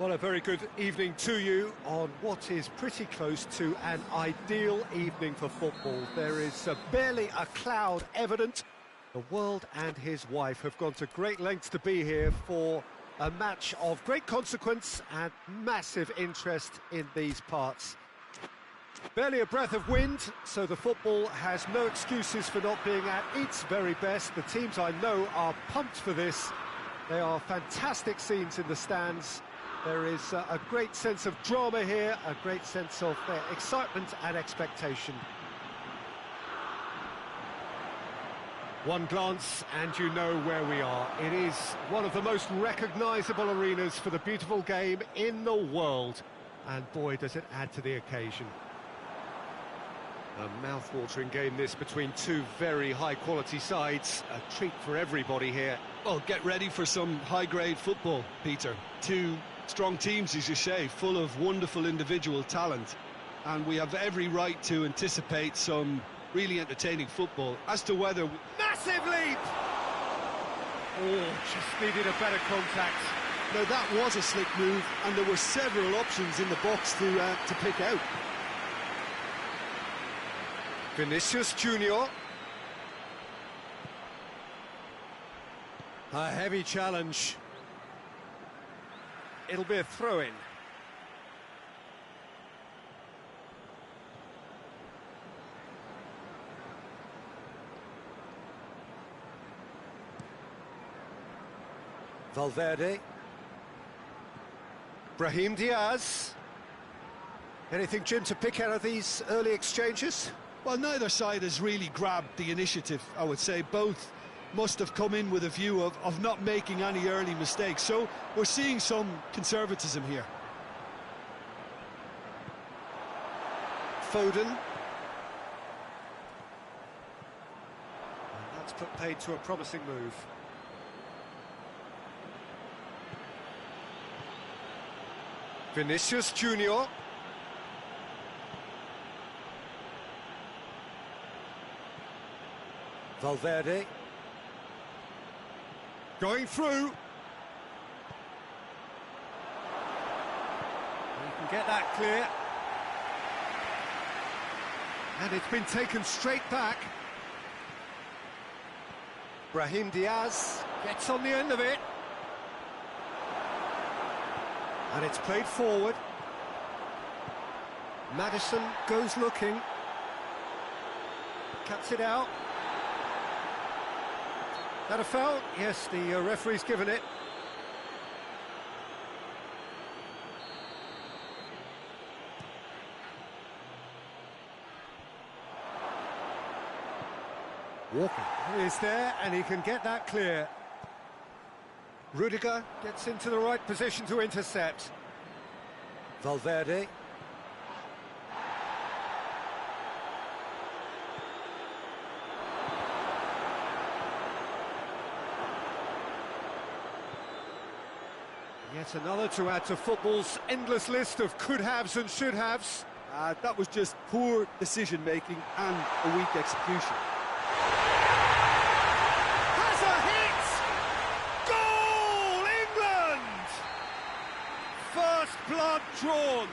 Well, a very good evening to you on what is pretty close to an ideal evening for football. There is barely a cloud evident. The world and his wife have gone to great lengths to be here for a match of great consequence and massive interest in these parts. Barely a breath of wind, so the football has no excuses for not being at its very best. The teams I know are pumped for this. They are fantastic scenes in the stands. There is a great sense of drama here, a great sense of excitement and expectation. One glance and you know where we are. It is one of the most recognisable arenas for the beautiful game in the world. And boy, does it add to the occasion. A mouth-watering game this between two very high-quality sides. A treat for everybody here. Well, get ready for some high-grade football, Peter. Two strong teams, as you say, full of wonderful individual talent. And we have every right to anticipate some really entertaining football. As to whether... Massive leap! Oh, just needed a better contact. Now, that was a slick move, and there were several options in the box to pick out. Vinicius Junior. A heavy challenge. It'll be a throw-in. Valverde. Brahim Diaz. Anything, Jim, to pick out of these early exchanges? Well, neither side has really grabbed the initiative, I would say. Both must have come in with a view of not making any early mistakes. So we're seeing some conservatism here. Foden. And that's put paid to a promising move. Vinicius Junior. Valverde. Going through. He can get that clear. And it's been taken straight back. Brahim Diaz gets on the end of it. And it's played forward. Maddison goes looking. Cuts it out. That a foul? Yes, the referee's given it. Walker is there, and he can get that clear. Rudiger gets into the right position to intercept. Valverde. Yet another to add to football's endless list of could-haves and should-haves. That was just poor decision-making and a weak execution. Has a hit! Goal, England! First blood drawn.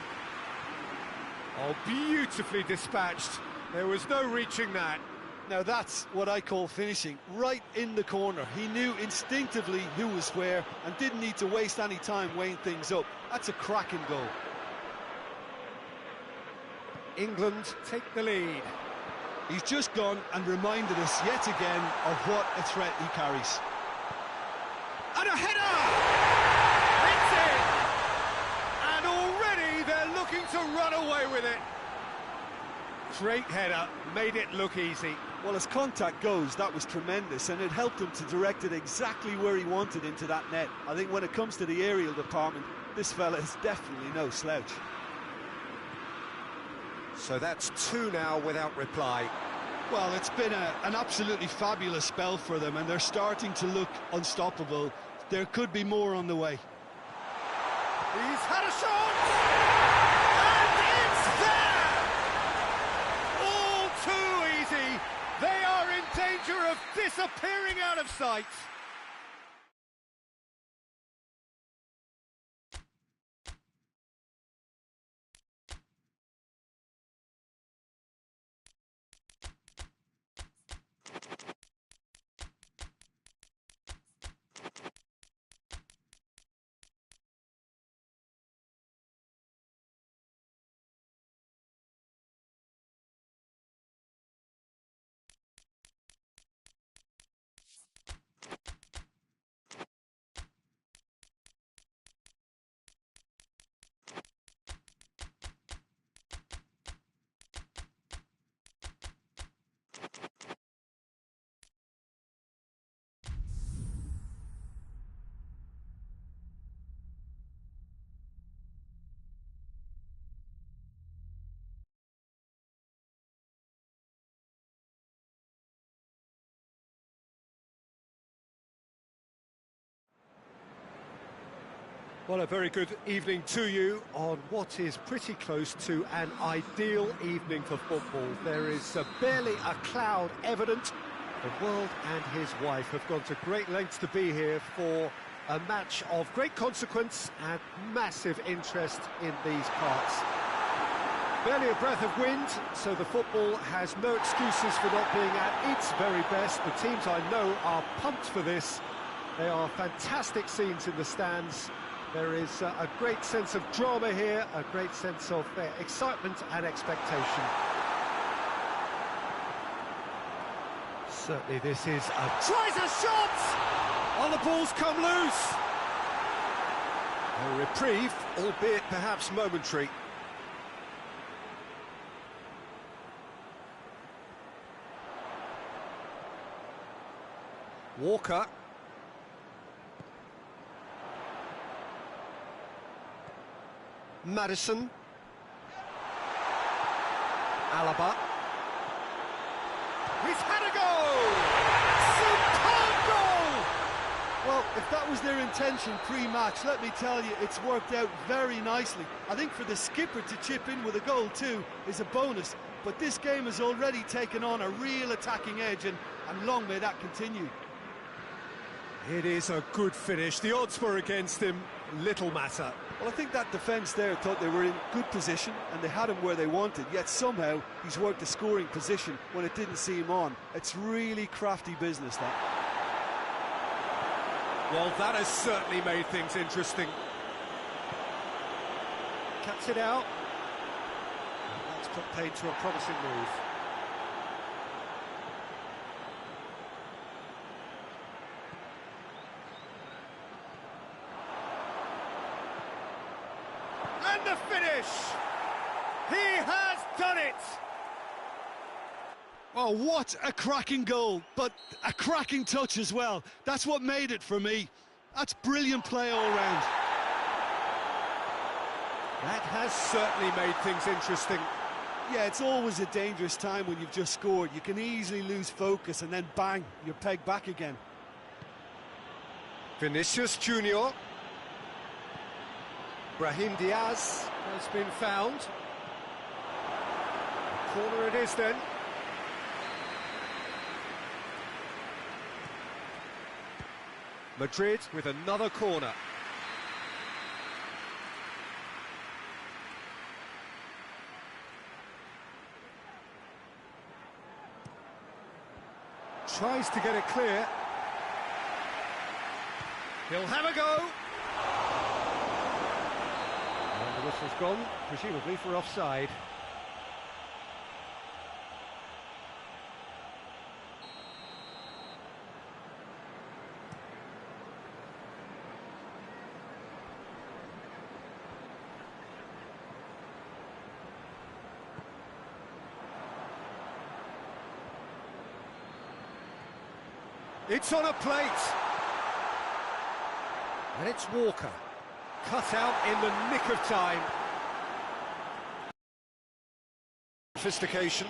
Oh, beautifully dispatched. There was no reaching that. Now that's what I call finishing, right in the corner. He knew instinctively who was where and didn't need to waste any time weighing things up. That's a cracking goal. England take the lead. He's just gone and reminded us yet again of what a threat he carries. And a header! It's in! And already they're looking to run away with it. Great header, made it look easy. Well, as contact goes, that was tremendous, and it helped him to direct it exactly where he wanted into that net. I think when it comes to the aerial department, this fella is definitely no slouch. So that's two now without reply. Well, it's been an absolutely fabulous spell for them, and they're starting to look unstoppable. There could be more on the way. He's had a shot! And it's there! All too easy! They are in danger of disappearing out of sight! Well, a very good evening to you on what is pretty close to an ideal evening for football. There is barely a cloud evident. The world and his wife have gone to great lengths to be here for a match of great consequence and massive interest in these parts. Barely a breath of wind, so the football has no excuses for not being at its very best. The teams I know are pumped for this. There are fantastic scenes in the stands. There is a great sense of drama here, a great sense of excitement and expectation. Certainly this is a... Tries a shot! Oh, the ball's come loose! A reprieve, albeit perhaps momentary. Walker. Maddison. Alaba. He's had a goal! Superb goal! Well, if that was their intention pre-match, let me tell you, it's worked out very nicely. I think for the skipper to chip in with a goal too is a bonus, but this game has already taken on a real attacking edge, and long may that continue. It is a good finish. The odds were against him, little matter. Well, I think that defence there thought they were in good position and they had him where they wanted, yet somehow he's worked the scoring position when it didn't seem on. It's really crafty business, that. Well, that has certainly made things interesting. Cuts it out. That's put paid to a promising move. And the finish! He has done it! Oh, what a cracking goal, but a cracking touch as well. That's what made it for me. That's brilliant play all round. That has certainly made things interesting. Yeah, it's always a dangerous time when you've just scored. You can easily lose focus and then bang, you're pegged back again. Vinicius Junior. Brahim Diaz has been found. Corner it is then. Madrid with another corner. Tries to get it clear. He'll have a go. And the whistle's gone, presumably for offside. It's on a plate. And it's Walker. Cut out in the nick of time. Sophistication.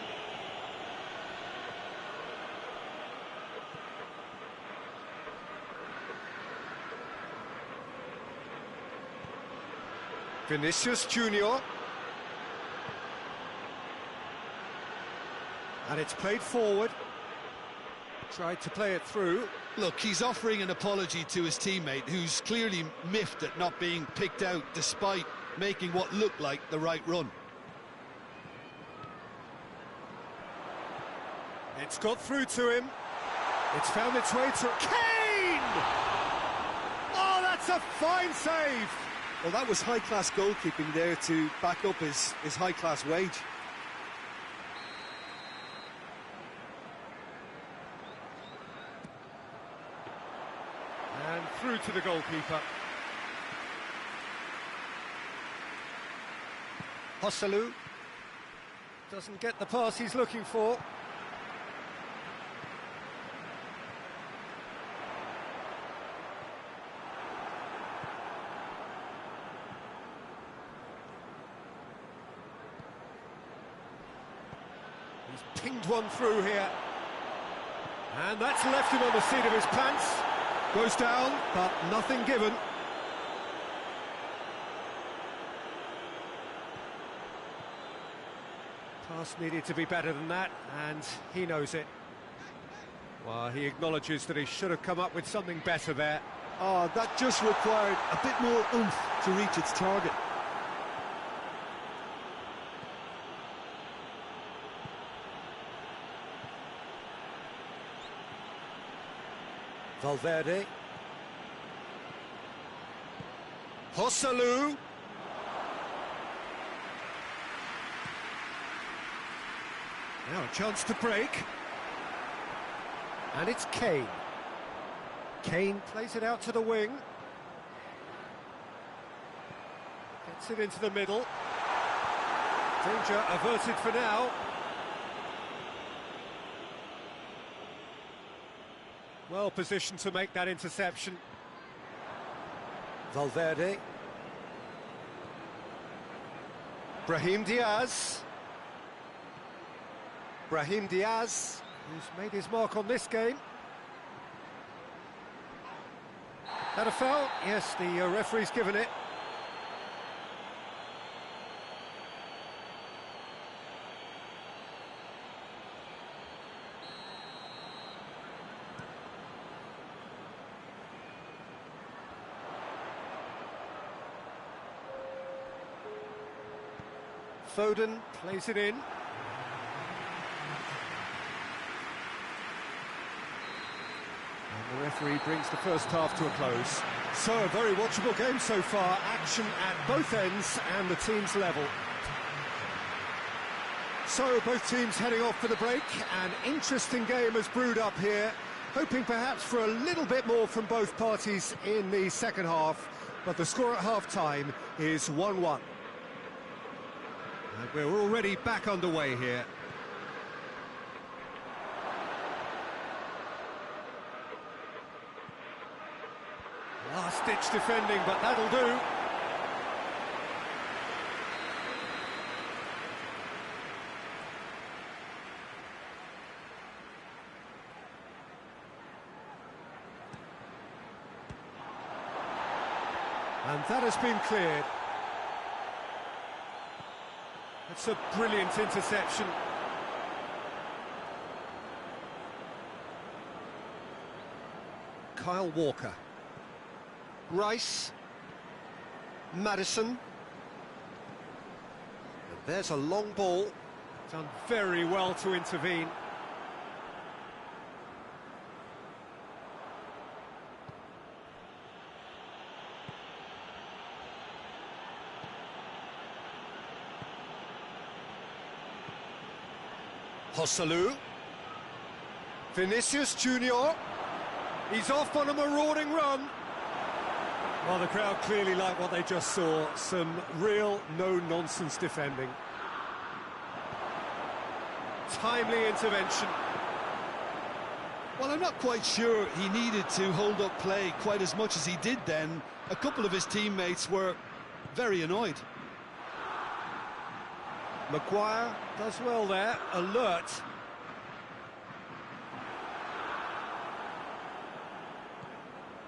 Vinicius Junior. And it's played forward. Tried to play it through. Look, he's offering an apology to his teammate, who's clearly miffed at not being picked out despite making what looked like the right run. It's got through to him. It's found its way to Kane! Oh, that's a fine save! Well, that was high-class goalkeeping there to back up his high-class wage. And through to the goalkeeper. Joselu doesn't get the pass he's looking for. He's pinged one through here. And that's left him on the seat of his pants. Goes down, but nothing given. Pass needed to be better than that, and he knows it. Well, he acknowledges that he should have come up with something better there. Oh, that just required a bit more oomph to reach its target. Valverde. Joselu. Now a chance to break. And it's Kane. Kane plays it out to the wing. Gets it into the middle. Danger averted for now. Well positioned to make that interception. Valverde. Brahim Diaz. Brahim Diaz, who's made his mark on this game. Had a foul? Yes, the referee's given it. Foden plays it in. And the referee brings the first half to a close. So, a very watchable game so far. Action at both ends and the teams level. So, both teams heading off for the break. An interesting game has brewed up here. Hoping perhaps for a little bit more from both parties in the second half. But the score at half-time is 1-1. And we're already back underway here. Last-ditch defending, but that'll do. And that has been cleared. It's a brilliant interception. Kyle Walker. Rice. Maddison. And there's a long ball. Done very well to intervene. Joselu. Vinicius Junior. He's off on a marauding run. Well, the crowd clearly like what they just saw. Some real no-nonsense defending. Timely intervention. Well, I'm not quite sure he needed to hold up play quite as much as he did then. A couple of his teammates were very annoyed. Maguire does well there, alert.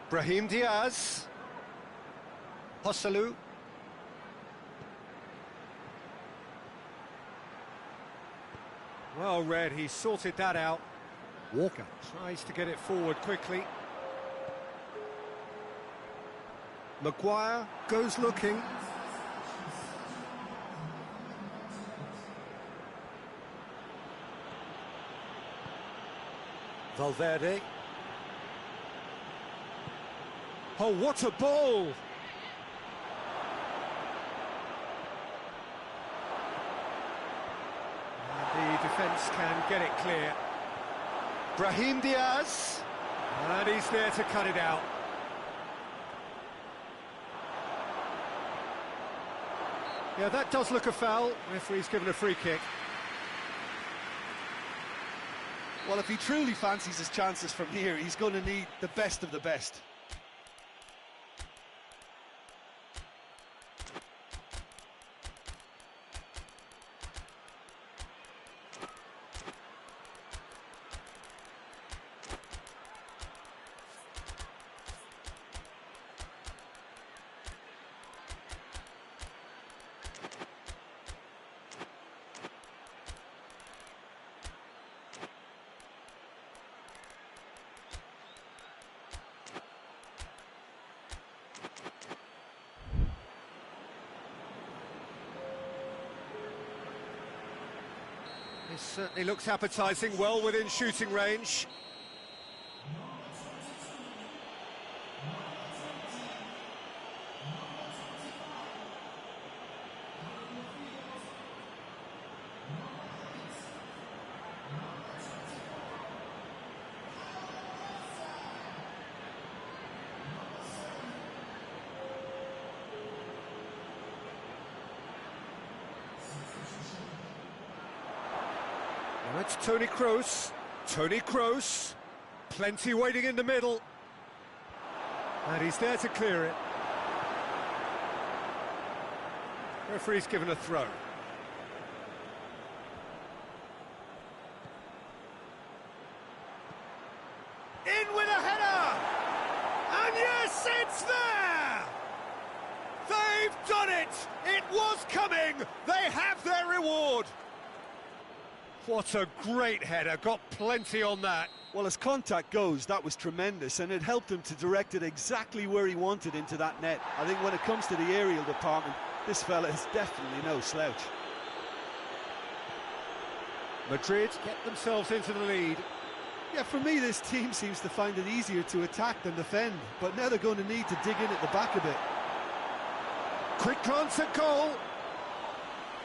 Brahim Diaz. Joselu. Well read, he sorted that out. Walker tries to get it forward quickly. Maguire goes looking. Valverde. Oh, what a ball! And the defence can get it clear. Brahim Diaz. And he's there to cut it out. Yeah, that does look a foul. Referee's given a free kick. Well, if he truly fancies his chances from here, he's going to need the best of the best. This certainly looks appetising, well within shooting range. Now it's Toni Kroos. Toni Kroos. Plenty waiting in the middle. And he's there to clear it. Referee's given a throw. In with a header! And yes, it's there! They've done it! It was coming! They have their reward! What a great header, got plenty on that. Well, as contact goes, that was tremendous, and it helped him to direct it exactly where he wanted into that net. I think when it comes to the aerial department, this fella is definitely no slouch. Madrid get themselves into the lead. Yeah, for me, this team seems to find it easier to attack than defend, but now they're going to need to dig in at the back a bit. Quick glance at goal.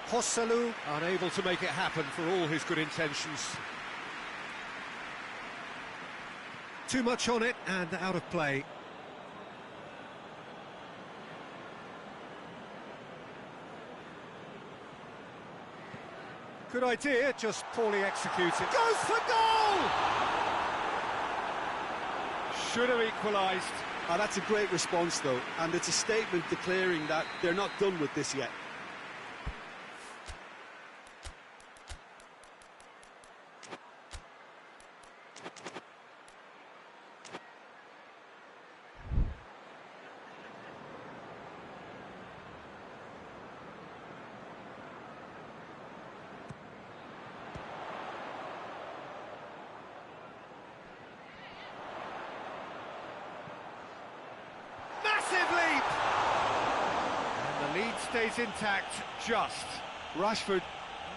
Joselu unable to make it happen for all his good intentions. Too much on it and out of play. Good idea, just poorly executed. Goes for goal! Should have equalised. Oh, that's a great response, though, and it's a statement declaring that they're not done with this yet. And the lead stays intact, just. Rashford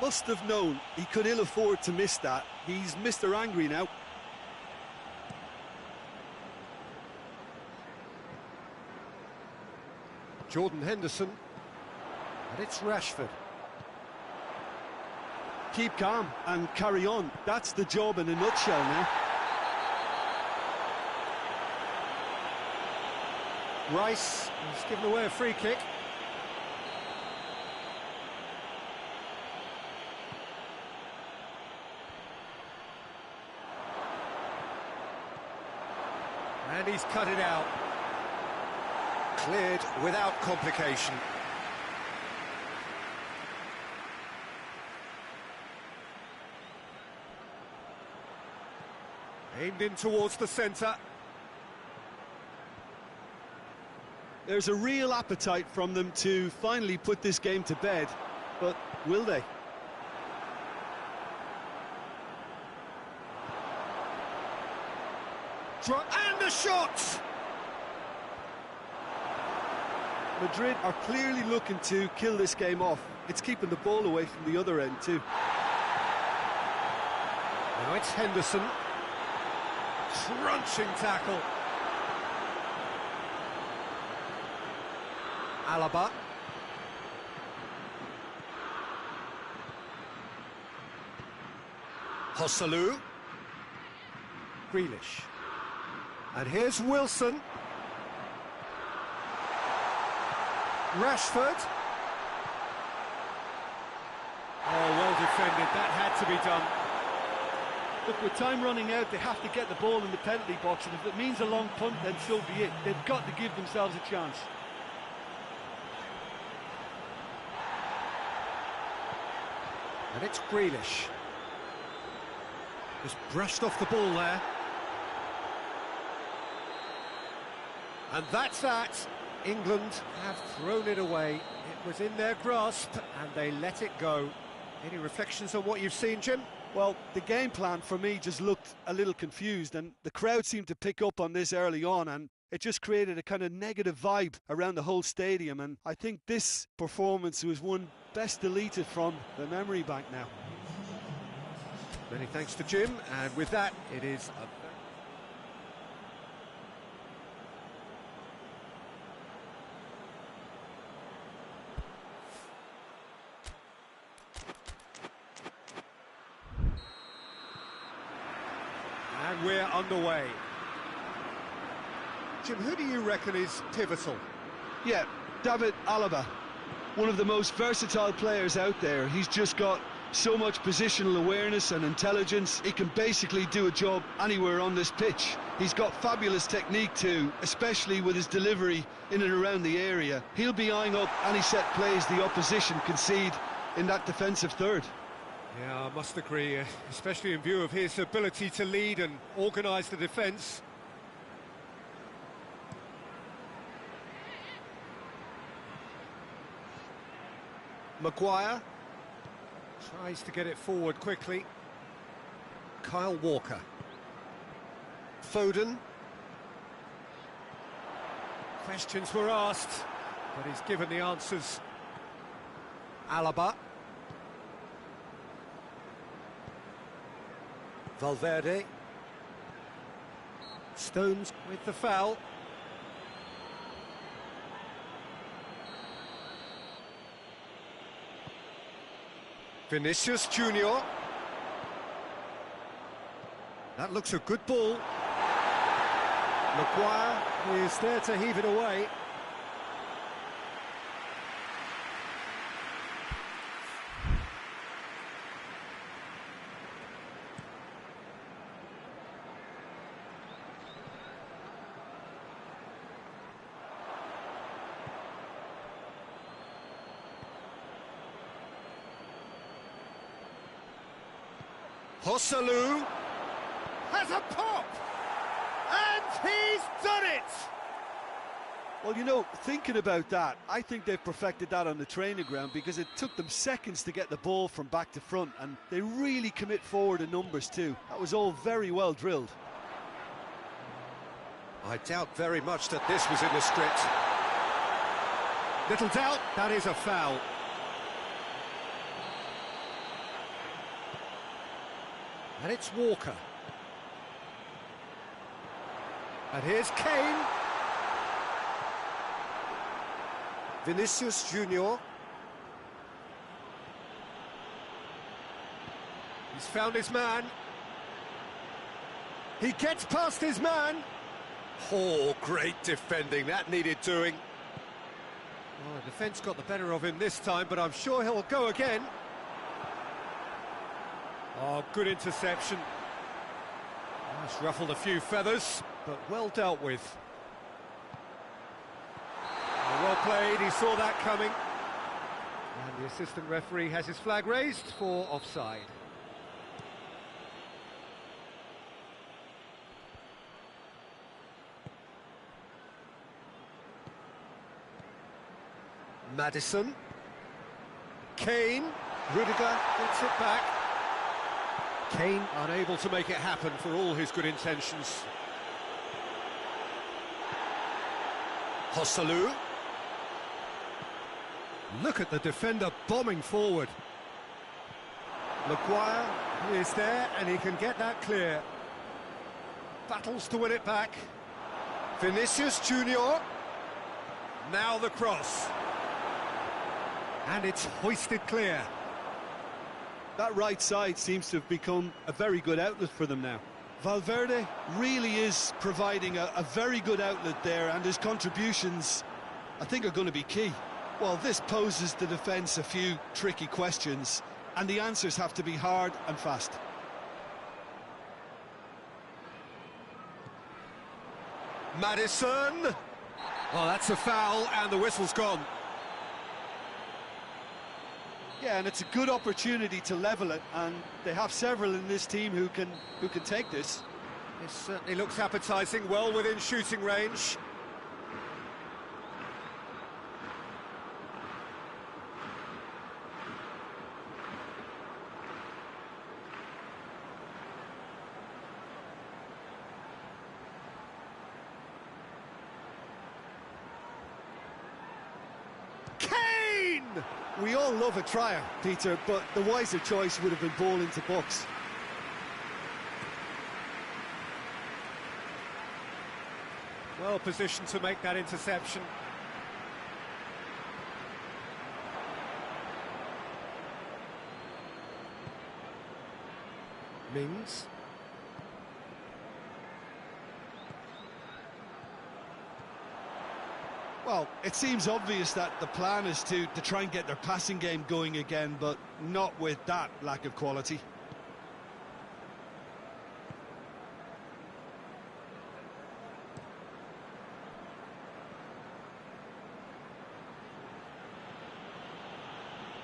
must have known he could ill afford to miss that. He's Mr. Angry now. Jordan Henderson, and it's Rashford. Keep calm and carry on. That's the job in a nutshell now. Rice has given away a free kick. And he's cut it out. Cleared without complication. Aimed in towards the centre. There's a real appetite from them to finally put this game to bed, but will they? And the shot! Madrid are clearly looking to kill this game off. It's keeping the ball away from the other end too. Now it's Henderson. Crunching tackle. Alaba. Joselu. Grealish. And here's Wilson. Rashford. Oh, well defended. That had to be done. Look, with time running out, they have to get the ball in the penalty box, and if it means a long punt, then so be it. They've got to give themselves a chance. And it's Grealish. Just brushed off the ball there. And that's that. England have thrown it away. It was in their grasp and they let it go. Any reflections on what you've seen, Jim? Well, the game plan for me just looked a little confused, and the crowd seemed to pick up on this early on, and it just created a kind of negative vibe around the whole stadium, and I think this performance was one best deleted from the memory bank now. Many thanks to Jim, and with that, it is a... And we're underway. Jim, who do you reckon is pivotal? Yeah, David Alaba, one of the most versatile players out there. He's just got so much positional awareness and intelligence. He can basically do a job anywhere on this pitch. He's got fabulous technique too, especially with his delivery in and around the area. He'll be eyeing up any set plays the opposition concede in that defensive third. Yeah, I must agree, especially in view of his ability to lead and organise the defence. Maguire tries to get it forward quickly. Kyle Walker. Foden. Questions were asked, but he's given the answers. Alaba. Valverde. Stones with the foul. Vinicius Junior. That looks a good ball. Maguire is there to heave it away. Joselu has a pop, and he's done it! Well, you know, thinking about that, I think they've perfected that on the training ground because it took them seconds to get the ball from back to front, and they really commit forward in numbers too. That was all very well drilled. I doubt very much that this was in the script. Little doubt, that is a foul. And it's Walker. And here's Kane. Vinicius Junior. He's found his man. He gets past his man. Oh, great defending. That needed doing. Well, the defence got the better of him this time, but I'm sure he'll go again. Oh, good interception. That's ruffled a few feathers, but well dealt with. Oh, well played, he saw that coming. And the assistant referee has his flag raised for offside. Maddison. Kane. Rudiger gets it back. Kane unable to make it happen for all his good intentions. Joselu. Look at the defender bombing forward. Maguire is there and he can get that clear. Battles to win it back. Vinicius Junior. Now the cross. And it's hoisted clear. That right side seems to have become a very good outlet for them now. Valverde really is providing a very good outlet there, and his contributions, I think, are going to be key. Well, this poses the defence a few tricky questions, and the answers have to be hard and fast. Maddison! Oh, that's a foul, and the whistle's gone. Yeah, and it's a good opportunity to level it, and they have several in this team who can take this. This certainly looks appetising, well within shooting range. Kane! We all love a trier, Peter, but the wiser choice would have been ball into box. Well positioned to make that interception. Mings. Well, it seems obvious that the plan is to try and get their passing game going again, but not with that lack of quality.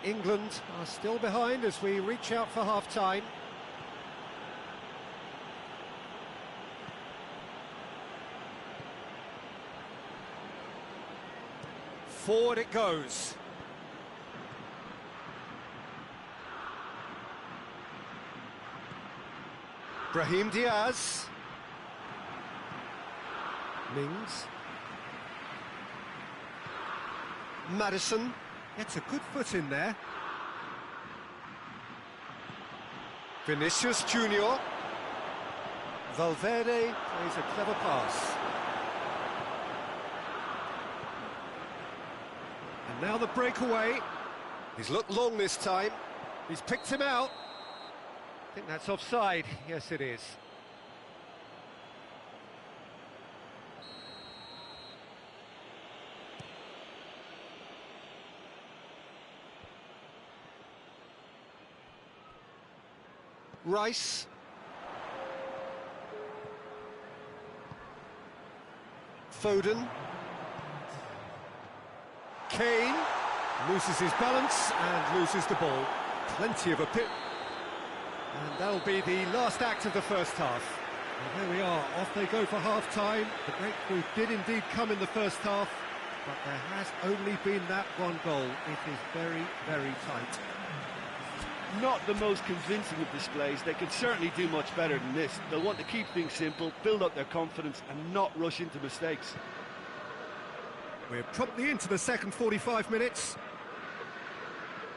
England are still behind as we reach out for half-time. Forward it goes. Brahim Diaz. Mings. Maddison gets a good foot in there. Vinicius Junior. Valverde plays a clever pass. And now the breakaway. He's looked long this time. He's picked him out. I think that's offside. Yes, it is. Rice. Foden. Kane loses his balance and loses the ball. Plenty of a pit. And that'll be the last act of the first half. And there we are, off they go for half-time. The breakthrough did indeed come in the first half, but there has only been that one goal. It is very, very tight. Not the most convincing of displays. They could certainly do much better than this. They'll want to keep things simple, build up their confidence and not rush into mistakes. We're promptly into the second 45 minutes.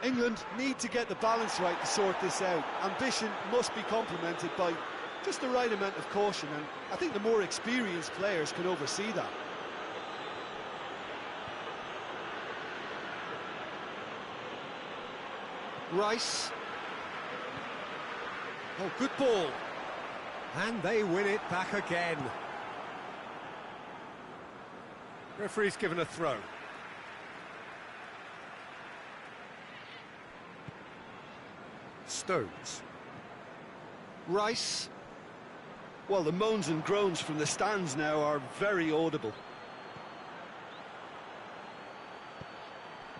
England need to get the balance right to sort this out. Ambition must be complemented by just the right amount of caution, and I think the more experienced players can oversee that. Rice. Oh, good ball. And they win it back again. Referee's given a throw. Stones. Rice. Well, the moans and groans from the stands now are very audible.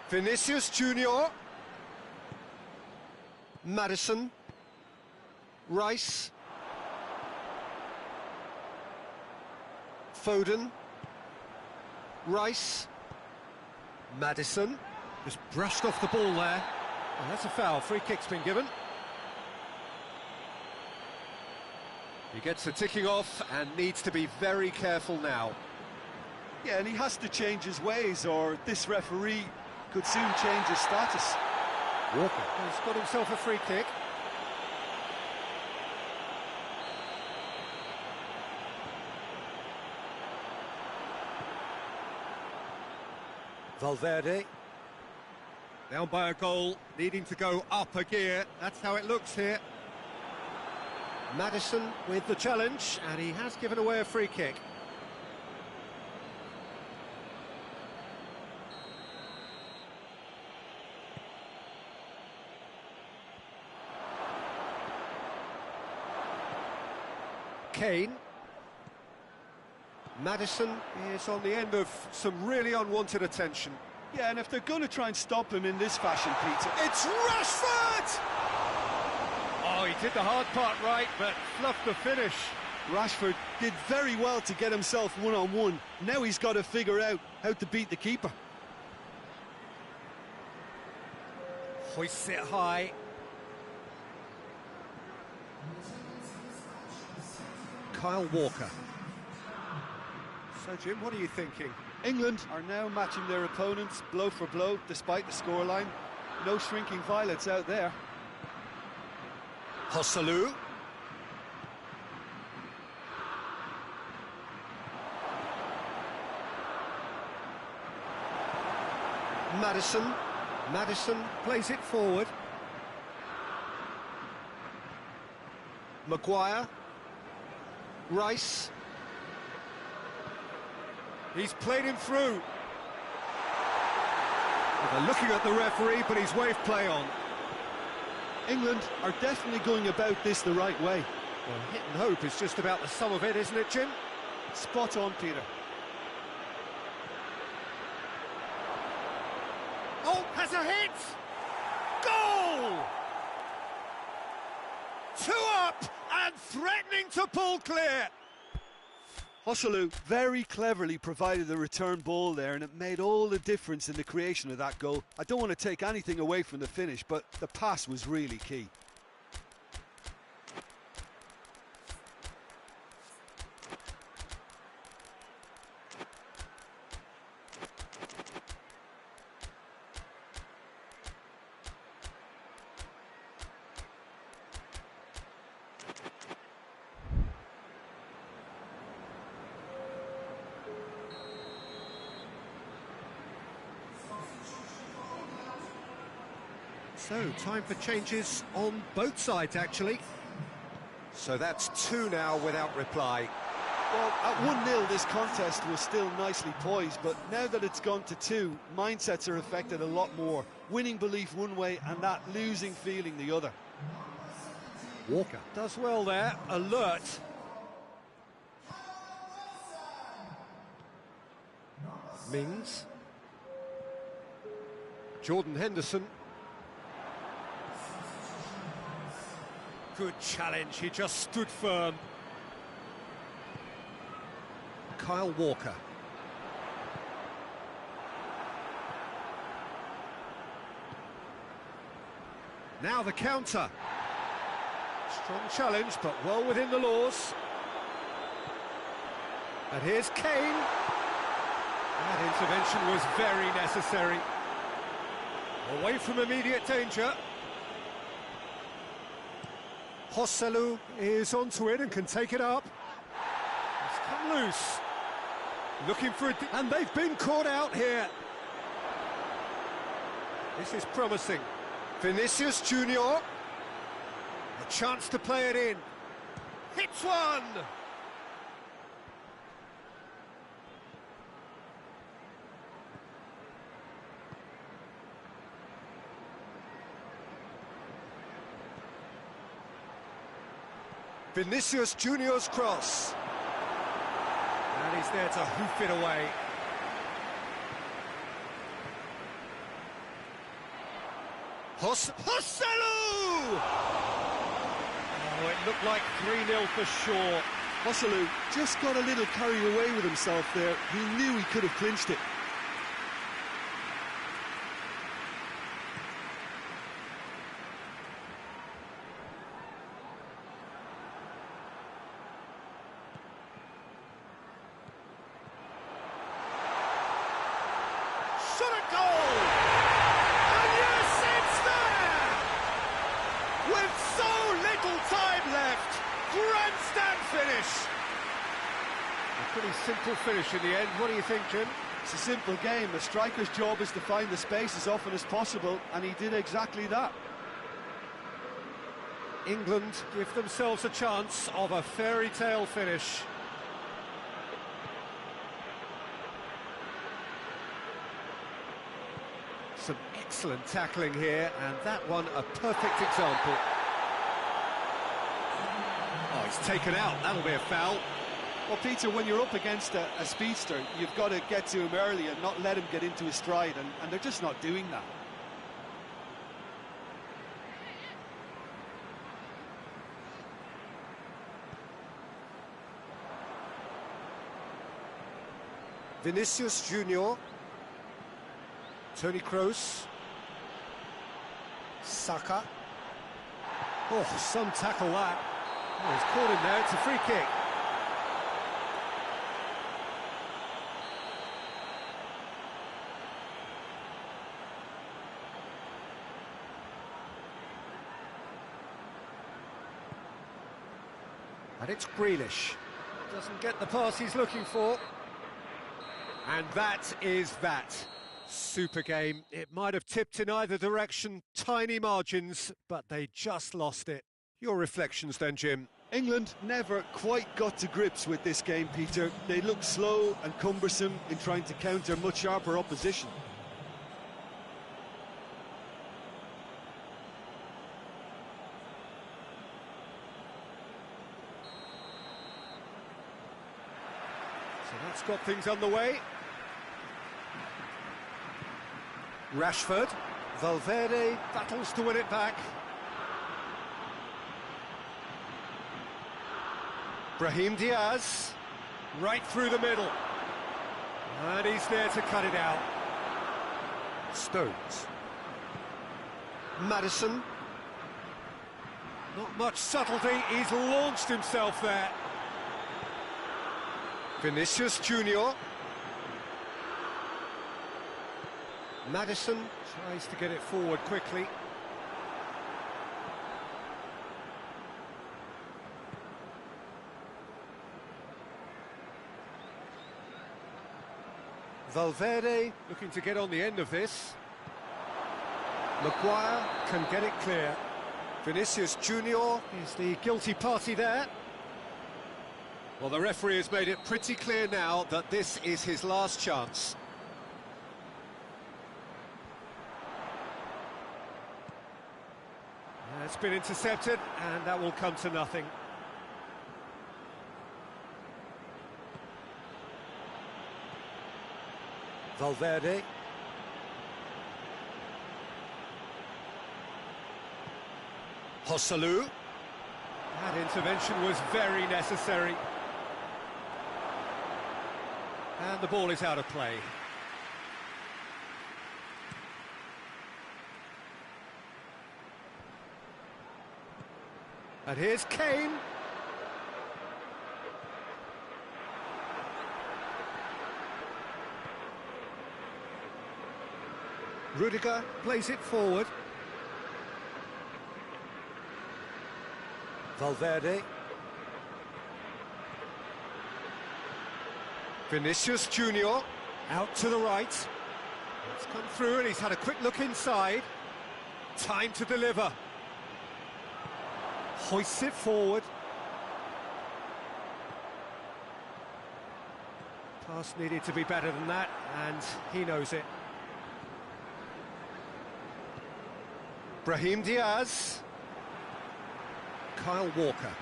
Vinicius Junior. Maddison. Rice. Foden. Rice. Maddison. Just brushed off the ball there. Oh, that's a foul. Free kick's been given. He gets the ticking off and needs to be very careful now. Yeah, and he has to change his ways, or this referee could soon change his status. Walker has got himself a free kick. Valverde. Down by a goal, needing to go up a gear. That's how it looks here. Maddison with the challenge, and he has given away a free kick. Kane. Maddison is on the end of some really unwanted attention. Yeah, and if they're going to try and stop him in this fashion, Peter... It's Rashford! Oh, he did the hard part right, but fluffed the finish. Rashford did very well to get himself one-on-one. Now he's got to figure out how to beat the keeper. Hoists it high. Kyle Walker. So, Jim, what are you thinking? England are now matching their opponents blow for blow, despite the scoreline. No shrinking violets out there. Joselu. Maddison. Maddison plays it forward. Maguire. Rice. He's played him through. Well, they're looking at the referee, but he's waved play on. England are definitely going about this the right way. Well, hit and hope is just about the sum of it, isn't it, Jim? Spot on, Peter. Oh, has a hit! Goal! 2 up and threatening to pull clear. Joselu very cleverly provided the return ball there, and it made all the difference in the creation of that goal. I don't want to take anything away from the finish, but the pass was really key. So, time for changes on both sides, actually. So that's 2 now without reply. Well, at 1-0 this contest was still nicely poised, but now that it's gone to 2, mindsets are affected a lot more. Winning belief one way and that losing feeling the other. Walker does well there, alert. Mings. Jordan Henderson. Good challenge, he just stood firm. Kyle Walker. Now the counter. Strong challenge, but well within the laws. And here's Kane. That intervention was very necessary. Away from immediate danger. Hosselu is onto it and can take it up. It's come loose. Looking for it, and they've been caught out here. This is promising. Vinicius Junior. A chance to play it in. Hits one! Vinicius Junior's cross. And he's there to hoof it away. Hosselu! Oh, it looked like 3-0 for sure. Hosselu just got a little carried away with himself there. He knew he could have clinched it. Shot a goal! And yes, it's there! With so little time left, grandstand finish! A pretty simple finish in the end. What do you think, Jim? It's a simple game. A striker's job is to find the space as often as possible, and he did exactly that. England give themselves a chance of a fairy tale finish. Some excellent tackling here, and that one a perfect example. Oh, he's taken out. That'll be a foul. Well, Peter, when you're up against a speedster, you've got to get to him early and not let him get into his stride, and they're just not doing that. Vinicius Junior. Toni Kroos. Saka. Oh, some tackle that. Oh, he's caught him there. It's a free kick. And it's Grealish. Doesn't get the pass he's looking for. And that is that. Super game. It might have tipped in either direction, tiny margins, but they just lost it. Your reflections then, Jim? England never quite got to grips with this game, Peter. They looked slow and cumbersome in trying to counter much sharper opposition. So that's got things underway. Rashford. Valverde battles to win it back. Brahim Diaz. Right through the middle. And he's there to cut it out. Stones. Maddison. Not much subtlety, he's launched himself there. Vinicius Junior. Maddison tries to get it forward quickly. Valverde looking to get on the end of this. Maguire can get it clear. Vinicius Junior is the guilty party there. Well, the referee has made it pretty clear now that this is his last chance. It's been intercepted, and that will come to nothing. Valverde. Joselu. That intervention was very necessary. And the ball is out of play. And here's Kane. Rudiger plays it forward. Valverde. Vinicius Junior out to the right. It's come through and he's had a quick look inside. Time to deliver. Hoists it forward. Pass needed to be better than that, and he knows it. Brahim Diaz. Kyle Walker.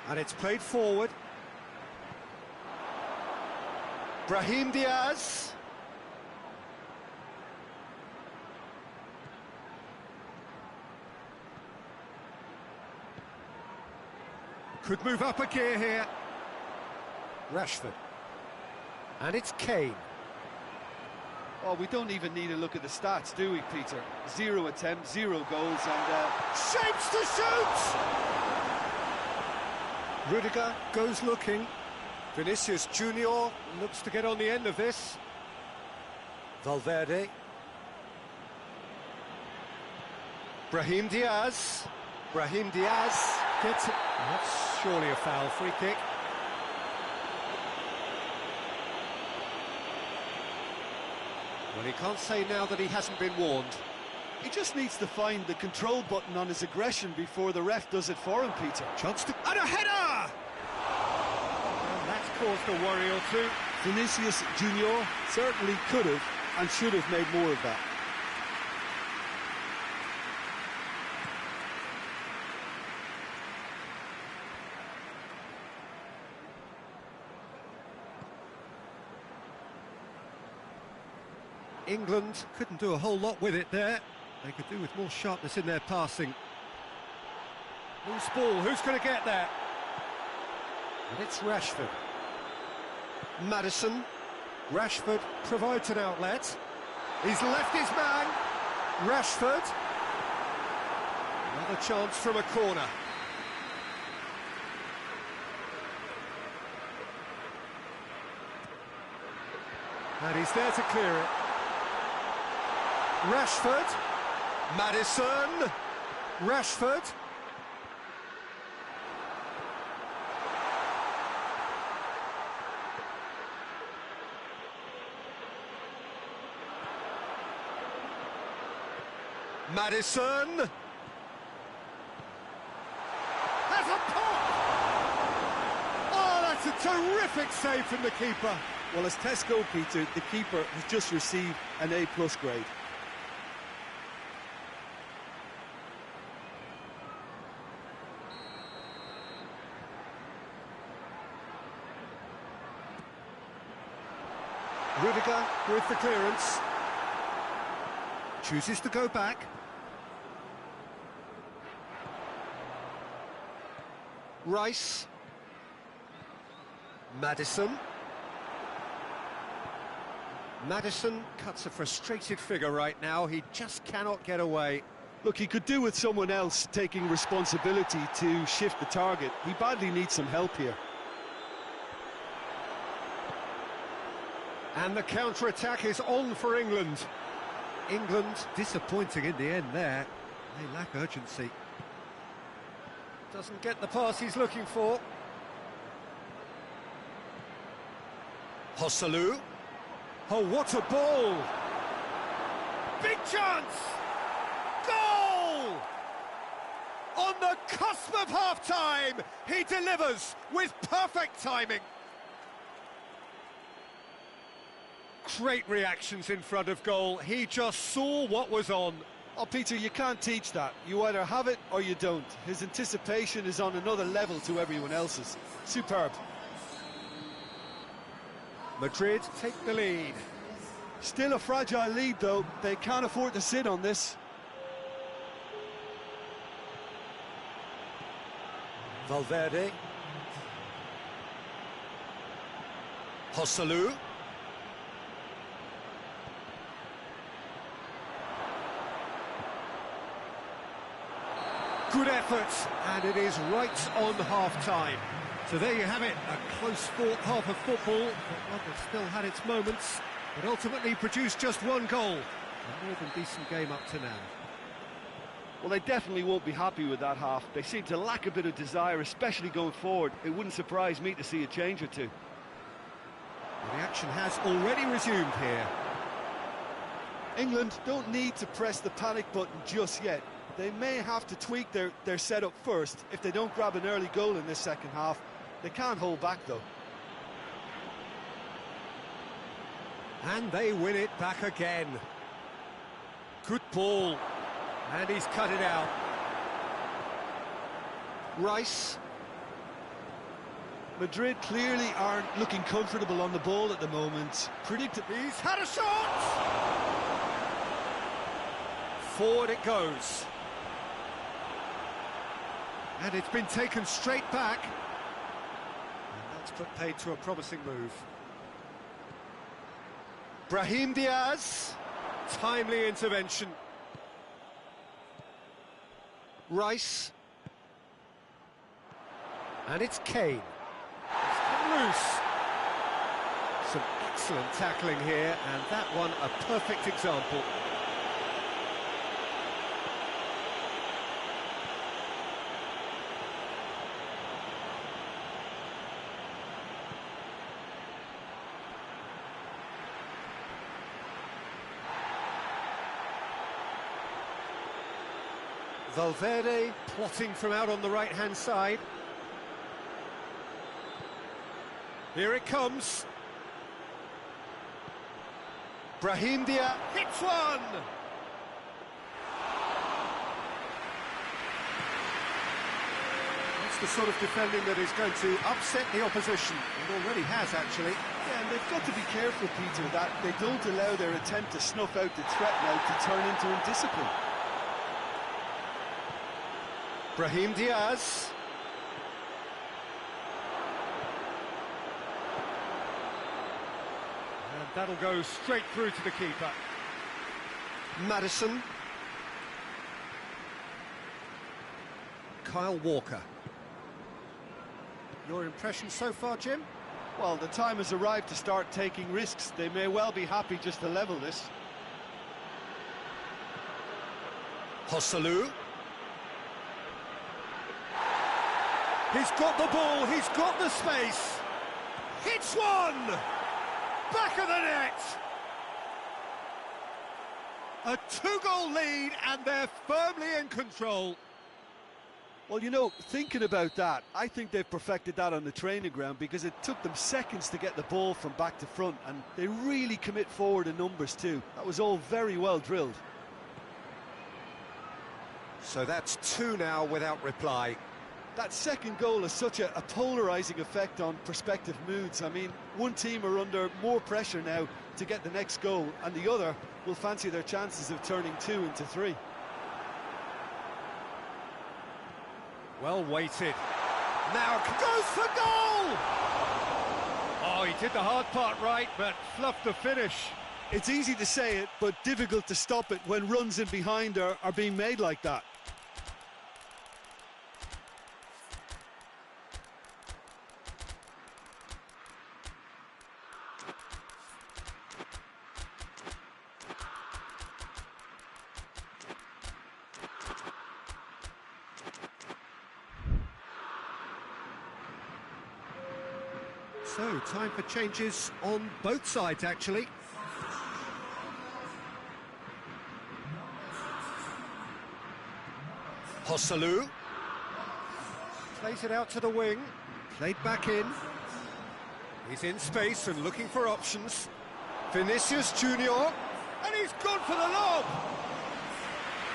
And it's played forward. Brahim Diaz. Could move up a gear here. Rashford. And it's Kane. Oh, we don't even need to look at the stats, do we, Peter? 0 attempts, 0 goals, and... Shapes to shoot! Rudiger goes looking. Vinicius Junior looks to get on the end of this. Valverde. Brahim Diaz. Brahim Diaz gets it. That's surely a foul. Free kick. Well, he can't say now that he hasn't been warned. He just needs to find the control button on his aggression before the ref does it for him, Peter. Chance to... And a header! And that's caused a worry or two. Vinicius Junior certainly could have and should have made more of that. England couldn't do a whole lot with it there. They could do with more sharpness in their passing. Loose ball, who's going to get there? And it's Rashford. Maddison. Rashford provides an outlet. He's left his man. Rashford. Another chance from a corner. And he's there to clear it. Rashford, Maddison, Rashford. Maddison. Has a pop! Oh, that's a terrific save from the keeper. Well, as tests go, Peter, the keeper has just received an A+ grade. Rudiger with the clearance. Chooses to go back. Rice. Maddison. Maddison cuts a frustrated figure right now. He just cannot get away. Look, he could do with someone else taking responsibility to shift the target. He badly needs some help here. And the counter-attack is on for England. England disappointing in the end there. They lack urgency. Doesn't get the pass he's looking for. Joselu. Oh, what a ball! Big chance! Goal! On the cusp of half-time, he delivers with perfect timing. Great reactions in front of goal. He just saw what was on. Oh, Peter, you can't teach that. You either have it or you don't. His anticipation is on another level to everyone else's. Superb. Madrid take the lead. Still a fragile lead, though. They can't afford to sit on this. Valverde. Joselu. Good effort, and it is right on half-time. So there you have it, a close-fought half of football, but one that still had its moments, but ultimately produced just one goal. A more than decent game up to now. Well, they definitely won't be happy with that half. They seem to lack a bit of desire, especially going forward. It wouldn't surprise me to see a change or two. The action has already resumed here. England don't need to press the panic button just yet. They may have to tweak their setup first. If they don't grab an early goal in this second half, they can't hold back, though. And they win it back again. Good ball. And he's cut it out. Rice. Madrid clearly aren't looking comfortable on the ball at the moment. Predictably, He's had a shot! Forward it goes. And it's been taken straight back. And that's put paid to a promising move. Brahim Diaz. Timely intervention. Rice. And it's Kane. It's come loose. Some excellent tackling here, and that one a perfect example. Valverde plotting from out on the right-hand side. Here it comes. Brahim Diaz hits one! That's the sort of defending that is going to upset the opposition. It already has, actually. yeah, and they've got to be careful, Peter, that they don't allow their attempt to snuff out the threat now to turn into indiscipline. Brahim Diaz. And that'll go straight through to the keeper. Maddison. Kyle Walker. Your impression so far, Jim? Well, the time has arrived to start taking risks. They may well be happy just to level this. Joselu. He's got the ball, he's got the space. Hits one! Back of the net! A two-goal lead, and they're firmly in control. Well, you know, thinking about that, I think they've perfected that on the training ground because it took them seconds to get the ball from back to front, and they really commit forward in numbers too. That was all very well drilled. So that's two now without reply. That second goal has such a polarising effect on prospective moods. I mean, one team are under more pressure now to get the next goal, and the other will fancy their chances of turning 2 into 3. Well weighted. Now goes for goal! Oh, he did the hard part right, but fluffed the finish. It's easy to say it, but difficult to stop it when runs in behind are being made like that. So, time for changes on both sides, actually. Joselu plays it out to the wing, played back in. He's in space and looking for options. Vinicius Junior, and he's gone for the lob.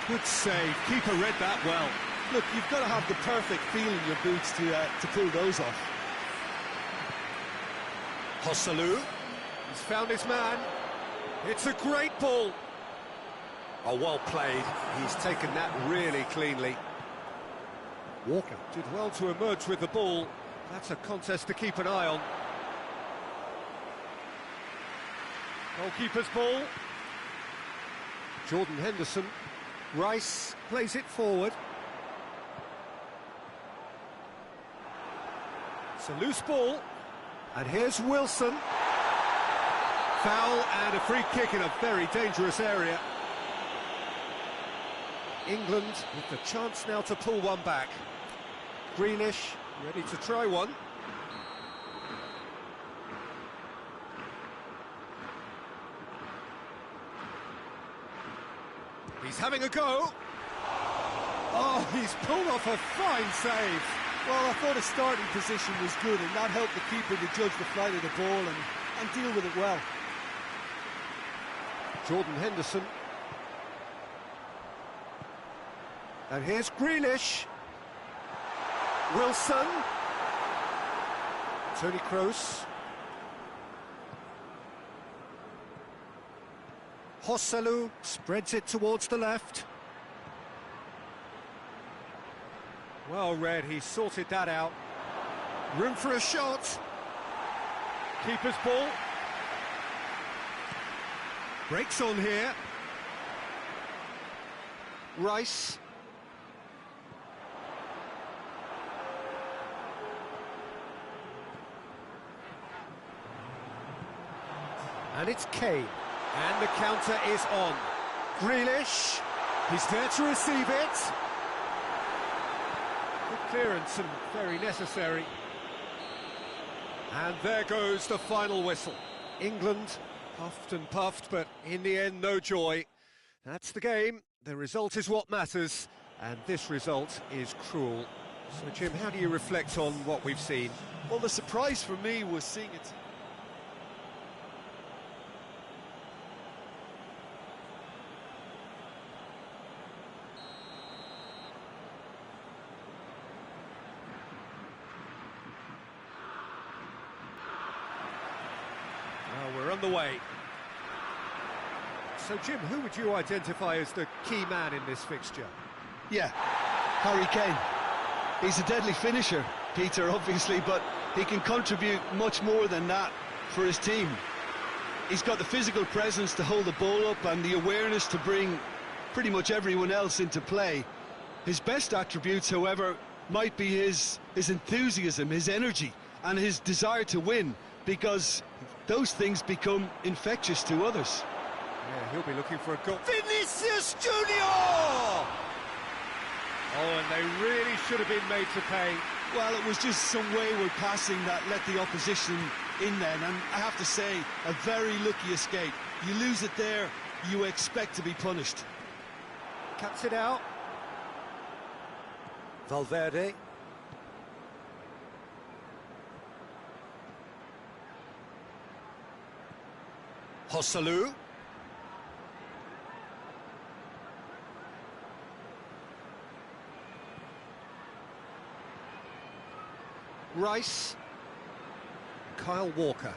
Good save, keeper read that well. Look, you've got to have the perfect feel in your boots to pull those off. Joselu, he's found his man. It's a great ball. Oh, well played. He's taken that really cleanly. Walker did well to emerge with the ball. That's a contest to keep an eye on. Goalkeeper's ball. Jordan Henderson. Rice plays it forward. It's a loose ball. And here's Wilson. Foul and a free kick in a very dangerous area. England with the chance now to pull one back. Grealish ready to try one. He's having a go. Oh, he's pulled off a fine save. Well, I thought his starting position was good, and that helped the keeper to judge the flight of the ball and deal with it well. Jordan Henderson. And here's Grealish. Wilson. Toni Kroos. Joselu spreads it towards the left. Well read, he sorted that out. Room for a shot. Keeper's ball. Breaks on here. Rice. And it's Kane. And the counter is on. Grealish. He's there to receive it. Good clearance and very necessary. And there goes the final whistle. England puffed and puffed, but in the end, no joy. That's the game. The result is what matters, and this result is cruel. So, Jim, how do you reflect on what we've seen? Well, the surprise for me was seeing it. We're on the way. So, Jim, who would you identify as the key man in this fixture? Yeah, Harry Kane. He's a deadly finisher, Peter, obviously, but he can contribute much more than that for his team. He's got the physical presence to hold the ball up and the awareness to bring pretty much everyone else into play. His best attributes, however, might be his enthusiasm, his energy, and his desire to win, because those things become infectious to others. Yeah, he'll be looking for a goal. Vinicius Junior! Oh, and they really should have been made to pay. Well, it was just some wayward passing that let the opposition in then, and I have to say, a very lucky escape. You lose it there, you expect to be punished. Cuts it out. Valverde. Joselu. Rice. Kyle Walker.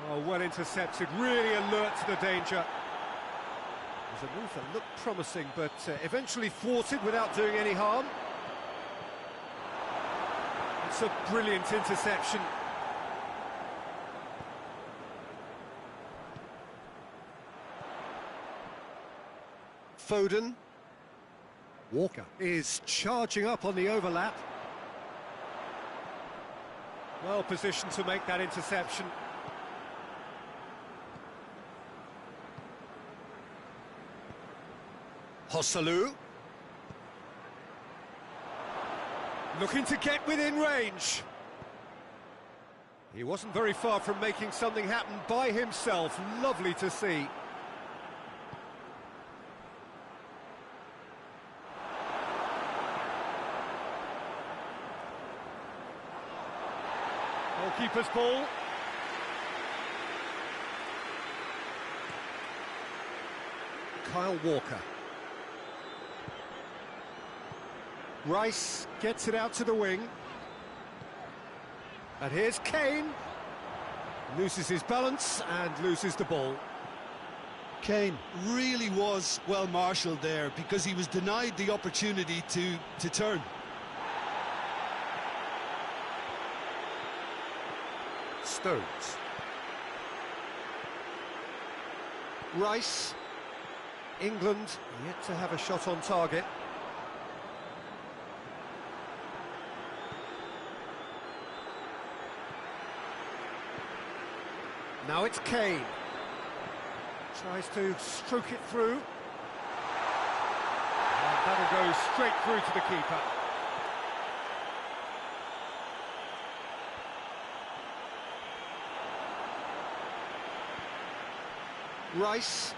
Oh, well intercepted, really alert to the danger. It was a move that looked promising, but eventually thwarted without doing any harm. It's a brilliant interception. Foden. Walker is charging up on the overlap. Well positioned to make that interception. Joselu. Looking to get within range. He wasn't very far from making something happen by himself. Lovely to see. Goalkeeper's ball. Kyle Walker. Rice gets it out to the wing. And here's Kane. Loses his balance and loses the ball. Kane really was well marshalled there because he was denied the opportunity to turn. Stones. Rice. England yet to have a shot on target. Now it's Kane. Tries to stroke it through. And that'll go straight through to the keeper. Rice.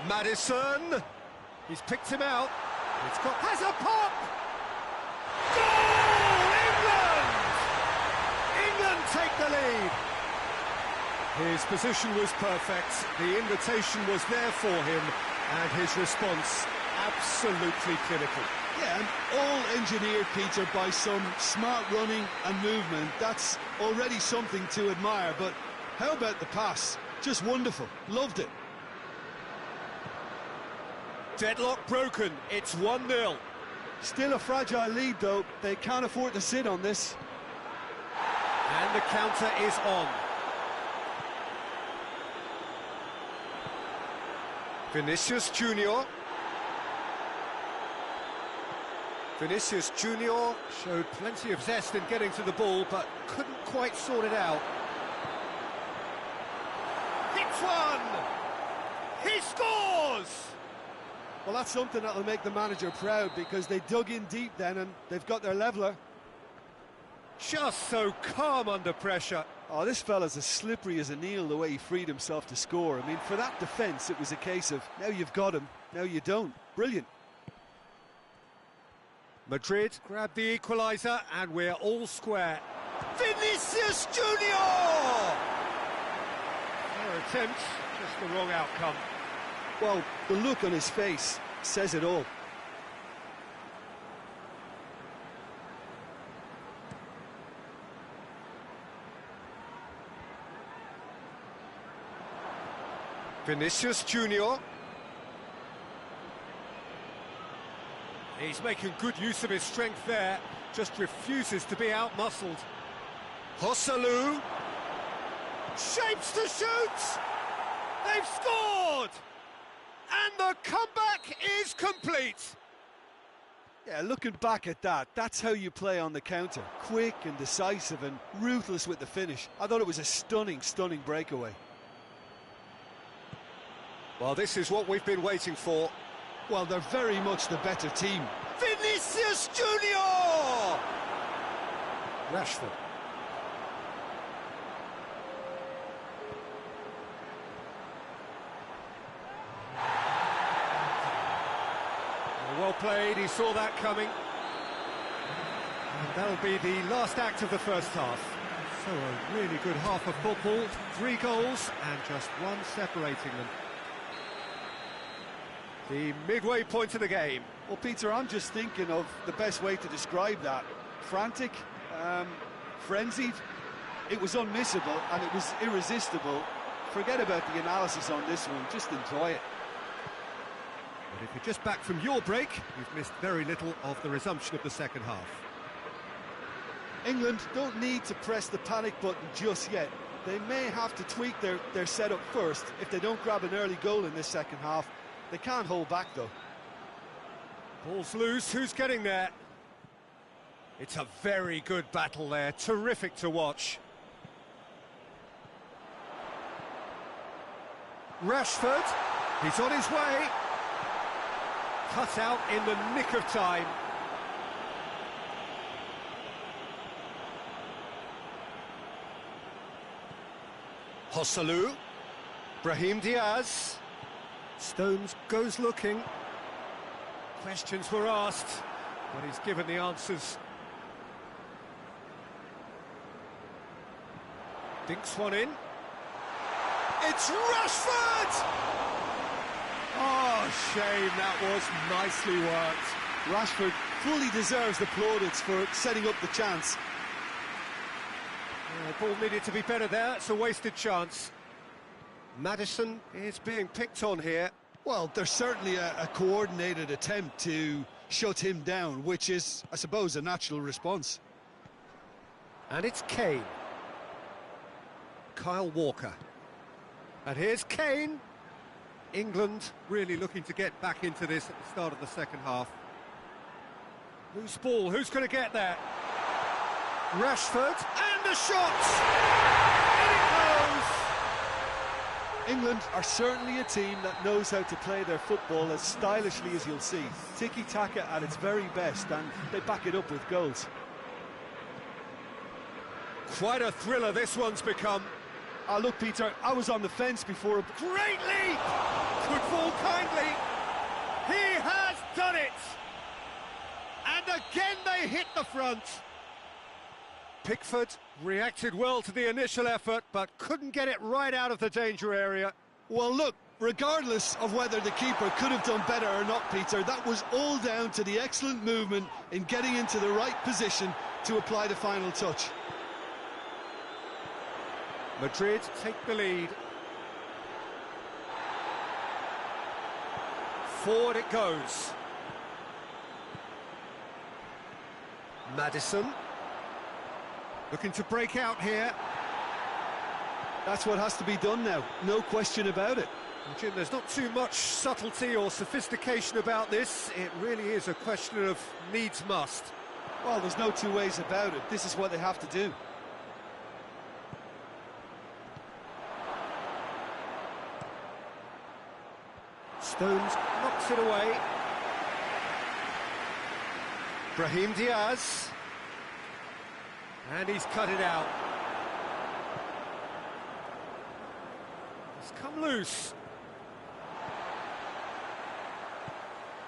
Maddison. He's picked him out. Has a pop! Goal! England! England take the lead. His position was perfect, the invitation was there for him, and his response absolutely clinical. Yeah, and all engineered, Peter, by some smart running and movement. That's already something to admire, but how about the pass? Just wonderful, loved it. Deadlock broken, it's 1-0. Still a fragile lead, though. They can't afford to sit on this. And the counter is on. Vinicius Junior. Vinicius Junior showed plenty of zest in getting to the ball, but couldn't quite sort it out. Hits one! He scores! Well, that's something that'll make the manager proud, because they dug in deep then and they've got their leveller. Just so calm under pressure. Oh, this fella's as slippery as an eel, the way he freed himself to score. I mean, for that defence, it was a case of, now you've got him, now you don't. Brilliant. Madrid grab the equaliser, and we're all square. Vinicius Junior! Their attempt, just the wrong outcome. Well, the look on his face says it all. Vinicius Junior. He's making good use of his strength there, just refuses to be out-muscled. Joselu shapes to shoot! They've scored! And the comeback is complete! Yeah, looking back at that, that's how you play on the counter. Quick and decisive and ruthless with the finish. I thought it was a stunning, stunning breakaway. Well, this is what we've been waiting for. Well, they're very much the better team. Vinicius Junior! Rashford. Well played, he saw that coming. And that'll be the last act of the first half. So a really good half of football, 3 goals and just one separating them. The midway point of the game. Well, Peter, I'm just thinking of the best way to describe that. Frantic, frenzied. It was unmissable and it was irresistible. Forget about the analysis on this one, just enjoy it. But if you're just back from your break, you've missed very little of the resumption of the second half. England don't need to press the panic button just yet. They may have to tweak their setup first if they don't grab an early goal in this second half. They can't hold back, though. Ball's loose, who's getting there? It's a very good battle there, terrific to watch. Rashford, he's on his way. Cut out in the nick of time. Joselu, Brahim Diaz. Stones goes looking. Questions were asked, but he's given the answers. Dinks one in. It's Rashford! Oh, shame, that was nicely worked. Rashford fully deserves the plaudits for setting up the chance. The ball needed to be better there, it's a wasted chance. Maddison is being picked on here. Well, there's certainly a coordinated attempt to shut him down, which is, I suppose, a natural response. And it's Kane. Kyle Walker. And here's Kane. England really looking to get back into this at the start of the second half. Loose ball, who's going to get there? Rashford, and the shot! In it goes! England are certainly a team that knows how to play their football as stylishly as you'll see. Tiki-taka at its very best, and they back it up with goals. Quite a thriller this one's become. Look, Peter, I was on the fence before. Great leap! Could fall kindly. He has done it! And again they hit the front. Pickford reacted well to the initial effort, but couldn't get it right out of the danger area. Well, look, regardless of whether the keeper could have done better or not, Peter, that was all down to the excellent movement in getting into the right position to apply the final touch. Madrid take the lead. Forward it goes. Maddison. Looking to break out here. That's what has to be done now, no question about it. Well, Jim, there's not too much subtlety or sophistication about this. It really is a question of needs must. Well, there's no two ways about it. This is what they have to do. Stones knocks it away. Brahim Diaz. And he's cut it out. It's come loose.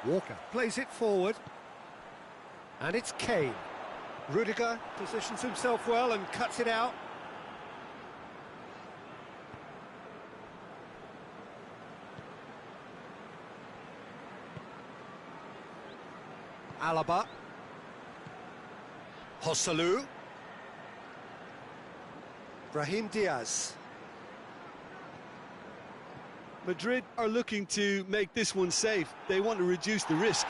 Walker plays it forward. And it's Kane. Rudiger positions himself well and cuts it out. Alaba. Joselu. Brahim Diaz. Madrid are looking to make this one safe. They want to reduce the risk.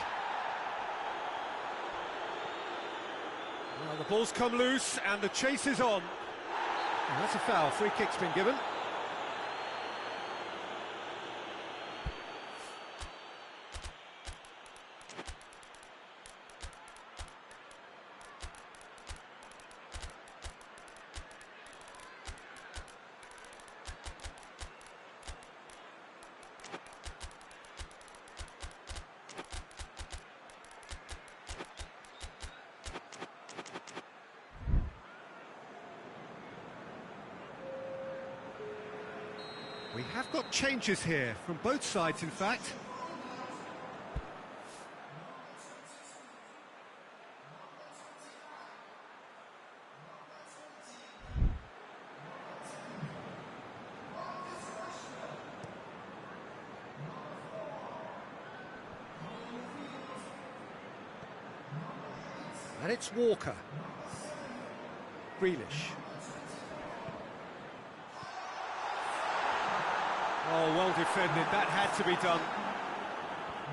Well, the ball's come loose and the chase is on. And that's a foul. Free kick's been given. We have got changes here, from both sides in fact. And it's Walker. Grealish. Oh, well defended, that had to be done.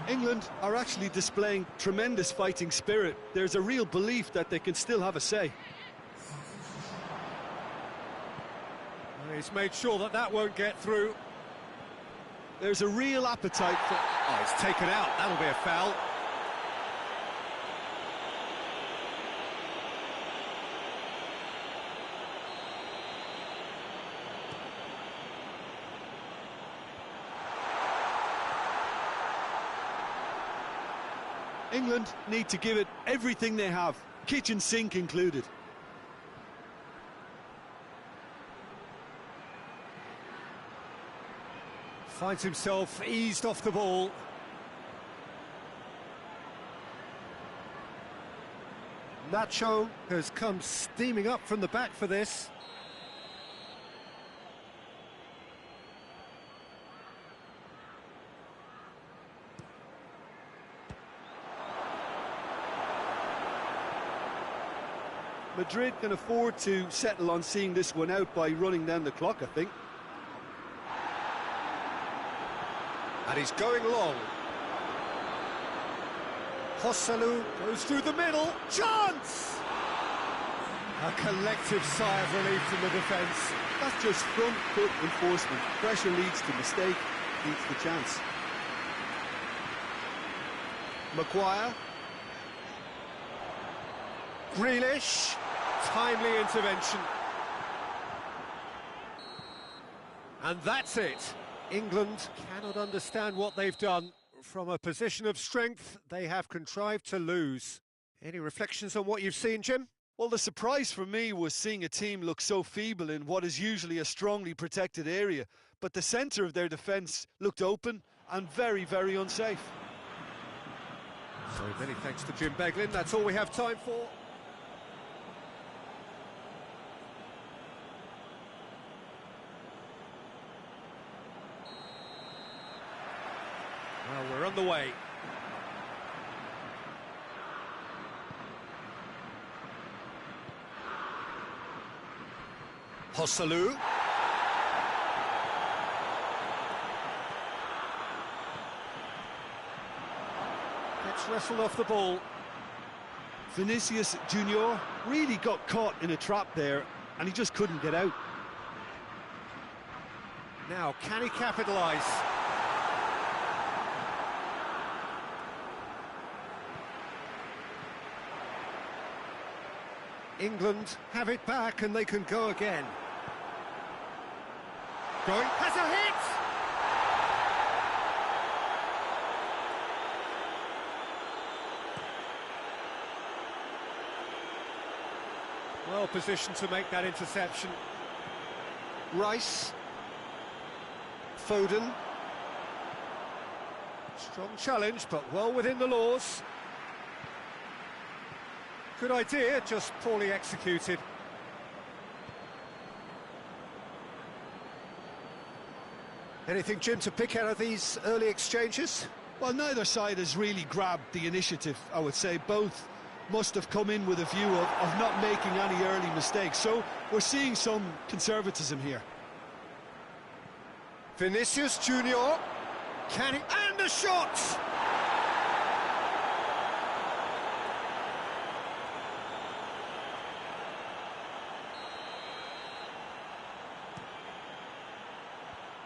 England are actually displaying tremendous fighting spirit. There's a real belief that they can still have a say. He's made sure that that won't get through. There's a real appetite for... Oh, it's taken out, that'll be a foul. England need to give it everything they have, kitchen sink included. Finds himself eased off the ball. Nacho has come steaming up from the back for this. Madrid can afford to settle on seeing this one out by running down the clock, I think. And he's going long. Joselu goes through the middle. Chance! A collective sigh of relief from the defence. That's just front foot enforcement. Pressure leads to mistake, leads to chance. Maguire. Grealish. Timely intervention. And that's it. England cannot understand what they've done. From a position of strength, they have contrived to lose. Any reflections on what you've seen, Jim? Well, the surprise for me was seeing a team look so feeble in what is usually a strongly protected area. But the centre of their defence looked open and very, very unsafe. So many thanks to Jim Beglin. That's all we have time for. Well, we're on the way. Joselu. Gets wrestled off the ball. Vinicius Junior really got caught in a trap there and he just couldn't get out. Now, can he capitalise? England have it back and they can go again. Going, has a hit! Well positioned to make that interception. Rice. Foden. Strong challenge, but well within the laws. Good idea, just poorly executed. Anything, Jim, to pick out of these early exchanges? Well, neither side has really grabbed the initiative, I would say. Both must have come in with a view of not making any early mistakes. So we're seeing some conservatism here. Vinicius Junior. Can he? And a shot!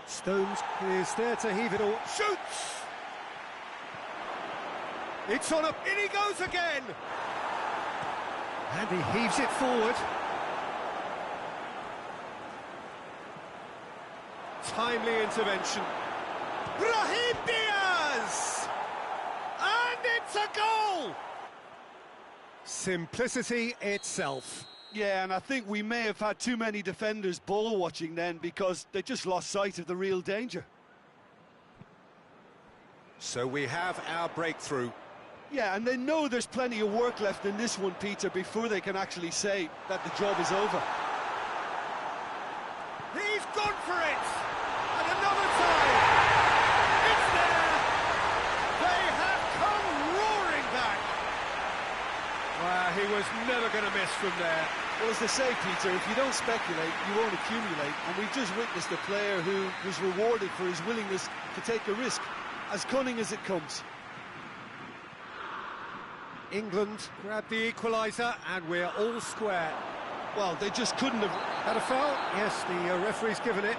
Stones is there to heave it all. Shoots! It's on up. In he goes again! And he heaves it forward. Timely intervention. Brahim Diaz! And it's a goal! Simplicity itself. Yeah, and I think we may have had too many defenders ball watching then because they just lost sight of the real danger. So we have our breakthrough. Yeah, and they know there's plenty of work left in this one, Peter, before they can actually say that the job is over. He's gone for it! And another time! It's there! They have come roaring back! Well, he was never going to miss from there. Well, as they say, Peter, if you don't speculate, you won't accumulate. And we've just witnessed a player who was rewarded for his willingness to take a risk, as cunning as it comes. England grab the equaliser, and we're all square. Well, they just couldn't have... Had a foul? Yes, the referee's given it.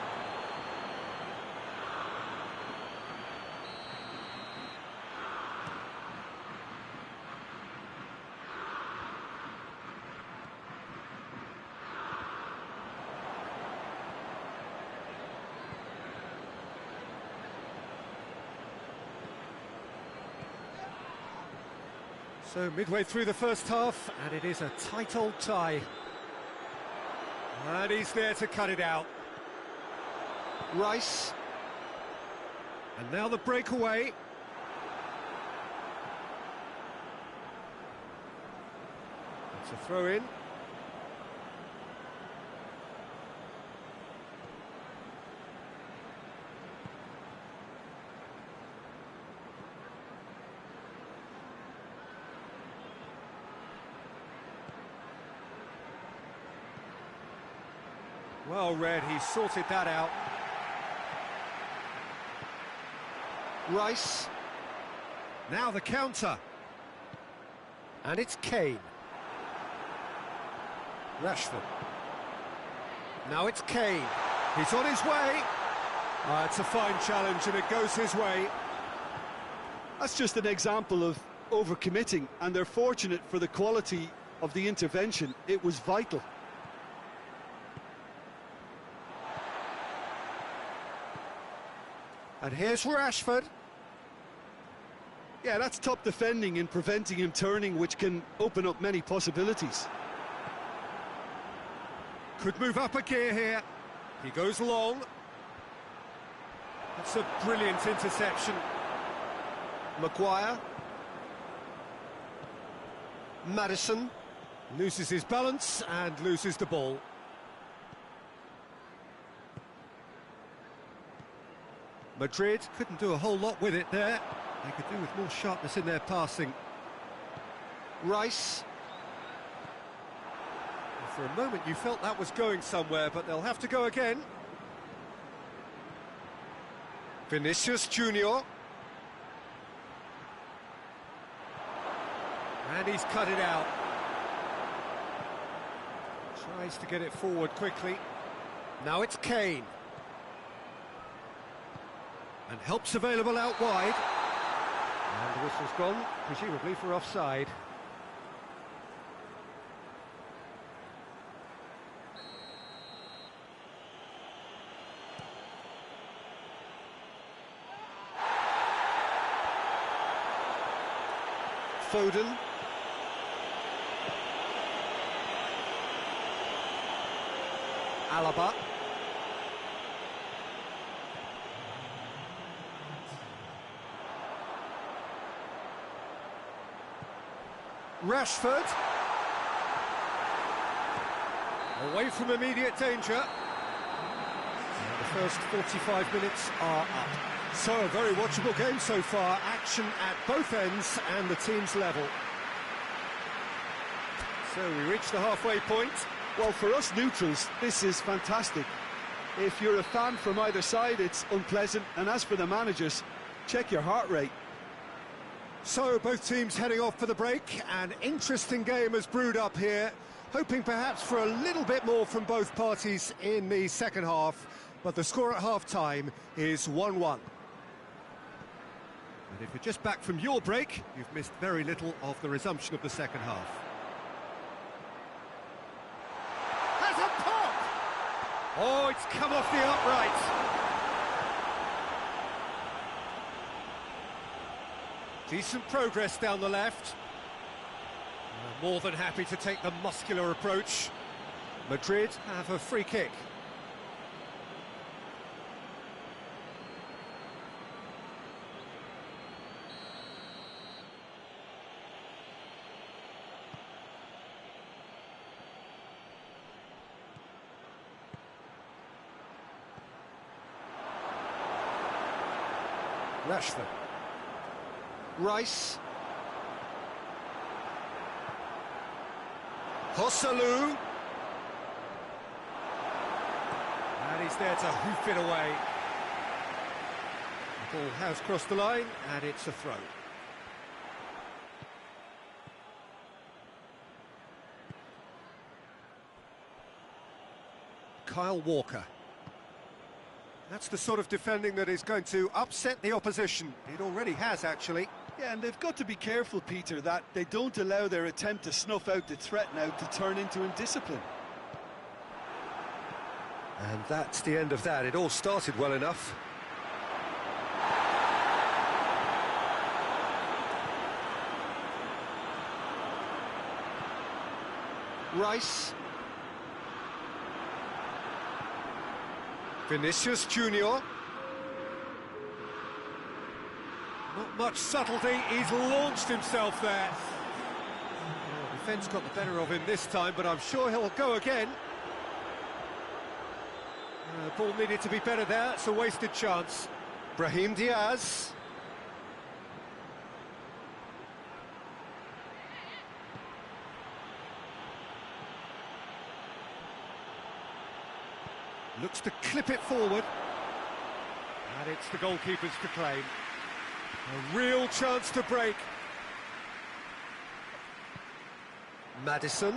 So midway through the first half, and it is a tight old tie. And he's there to cut it out. Rice. And now the breakaway. It's a throw in. Well read, he sorted that out. Rice. Now the counter. And it's Kane. Rashford. Now it's Kane. He's on his way. It's a fine challenge and it goes his way. That's just an example of overcommitting, and they're fortunate for the quality of the intervention. It was vital. And here's Rashford. Yeah, that's top defending and preventing him turning, which can open up many possibilities. Could move up a gear here. He goes long. That's a brilliant interception. Maguire. Maddison loses his balance and loses the ball. Madrid couldn't do a whole lot with it there. They could do with more sharpness in their passing. Rice. For a moment you felt that was going somewhere, but they'll have to go again. Vinicius Junior. And he's cut it out. Tries to get it forward quickly. Now it's Kane. And help's available out wide. And the whistle's gone, presumably for offside. Foden. Alaba. Rashford. Away from immediate danger. And the first 45 minutes are up. So, a very watchable game so far. Action at both ends and the team's level. So, we reach the halfway point. Well, for us neutrals, this is fantastic. If you're a fan from either side, it's unpleasant. And as for the managers, check your heart rate. So, both teams heading off for the break. An interesting game has brewed up here. Hoping perhaps for a little bit more from both parties in the second half. But the score at half-time is 1-1. And if you're just back from your break, you've missed very little of the resumption of the second half. Has a pop! Oh, it's come off the upright. Decent progress down the left. More than happy to take the muscular approach. Madrid have a free kick. Rashford. Rice. Joselu. And he's there to hoof it away. The ball has crossed the line, and it's a throw. Kyle Walker. That's the sort of defending that is going to upset the opposition. It already has, actually. Yeah, and they've got to be careful, Peter, that they don't allow their attempt to snuff out the threat now to turn into indiscipline. And that's the end of that. It all started well enough. Rice. Vinicius Junior. Not much subtlety, he's launched himself there. Well, defence got the better of him this time, but I'm sure he'll go again. Ball needed to be better there, it's a wasted chance. Brahim Diaz. Looks to clip it forward. And it's the goalkeeper's to claim. A real chance to break. Maddison.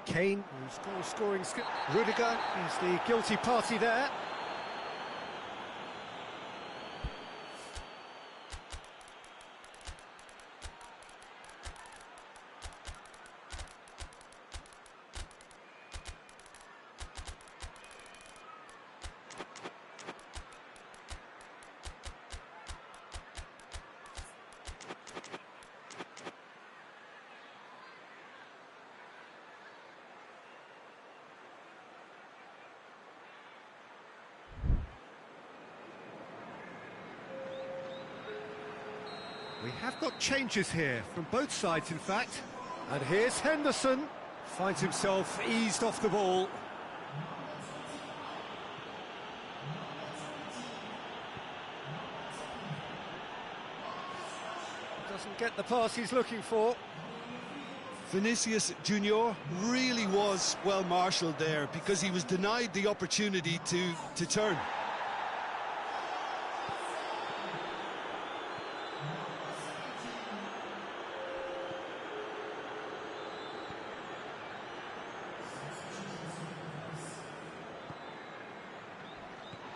Kane, who's goal-scoring skill. Rudiger is the guilty party there. We have got changes here, from both sides in fact. And here's Henderson, finds himself eased off the ball. Doesn't get the pass he's looking for. Vinicius Junior really was well marshalled there because he was denied the opportunity to turn.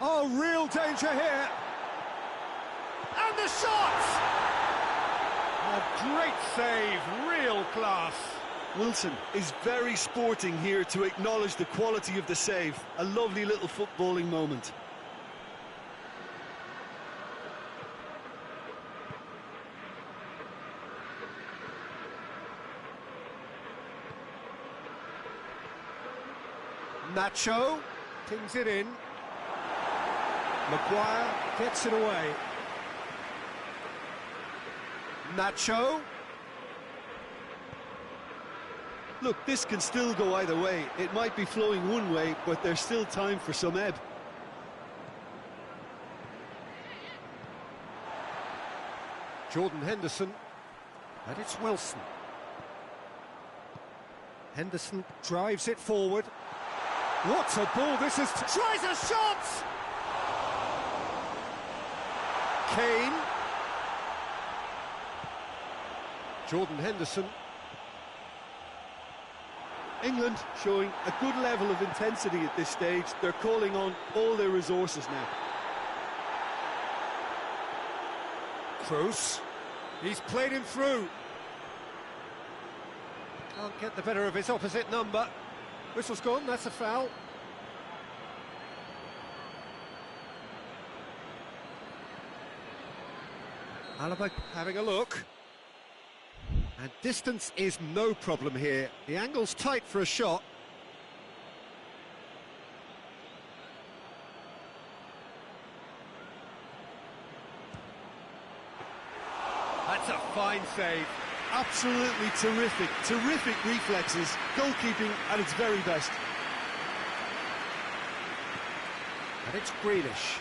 Oh, real danger here. And the shot! A great save, real class. Wilson is very sporting here to acknowledge the quality of the save. A lovely little footballing moment. Nacho pings it in. Maguire gets it away. Nacho. Look, this can still go either way. It might be flowing one way, but there's still time for some ebb. Jordan Henderson. And it's Wilson. Henderson drives it forward. What a ball this is! Tries a shot! Kane. Jordan Henderson. England showing a good level of intensity at this stage. They're calling on all their resources now. Kroos. He's played him through. Can't get the better of his opposite number. Whistle's gone, that's a foul. Alaba having a look. And distance is no problem here. The angle's tight for a shot. That's a fine save. Absolutely terrific, terrific reflexes. Goalkeeping at its very best. And it's Grealish.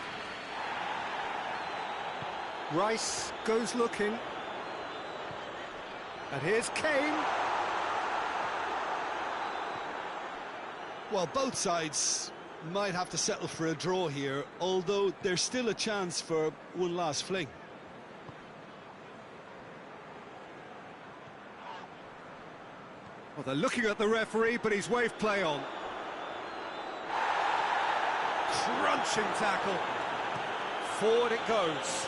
Rice goes looking. And here's Kane. Well, both sides might have to settle for a draw here, although there's still a chance for one last fling. Well, they're looking at the referee, but he's waved play on. Crunching tackle. Forward it goes.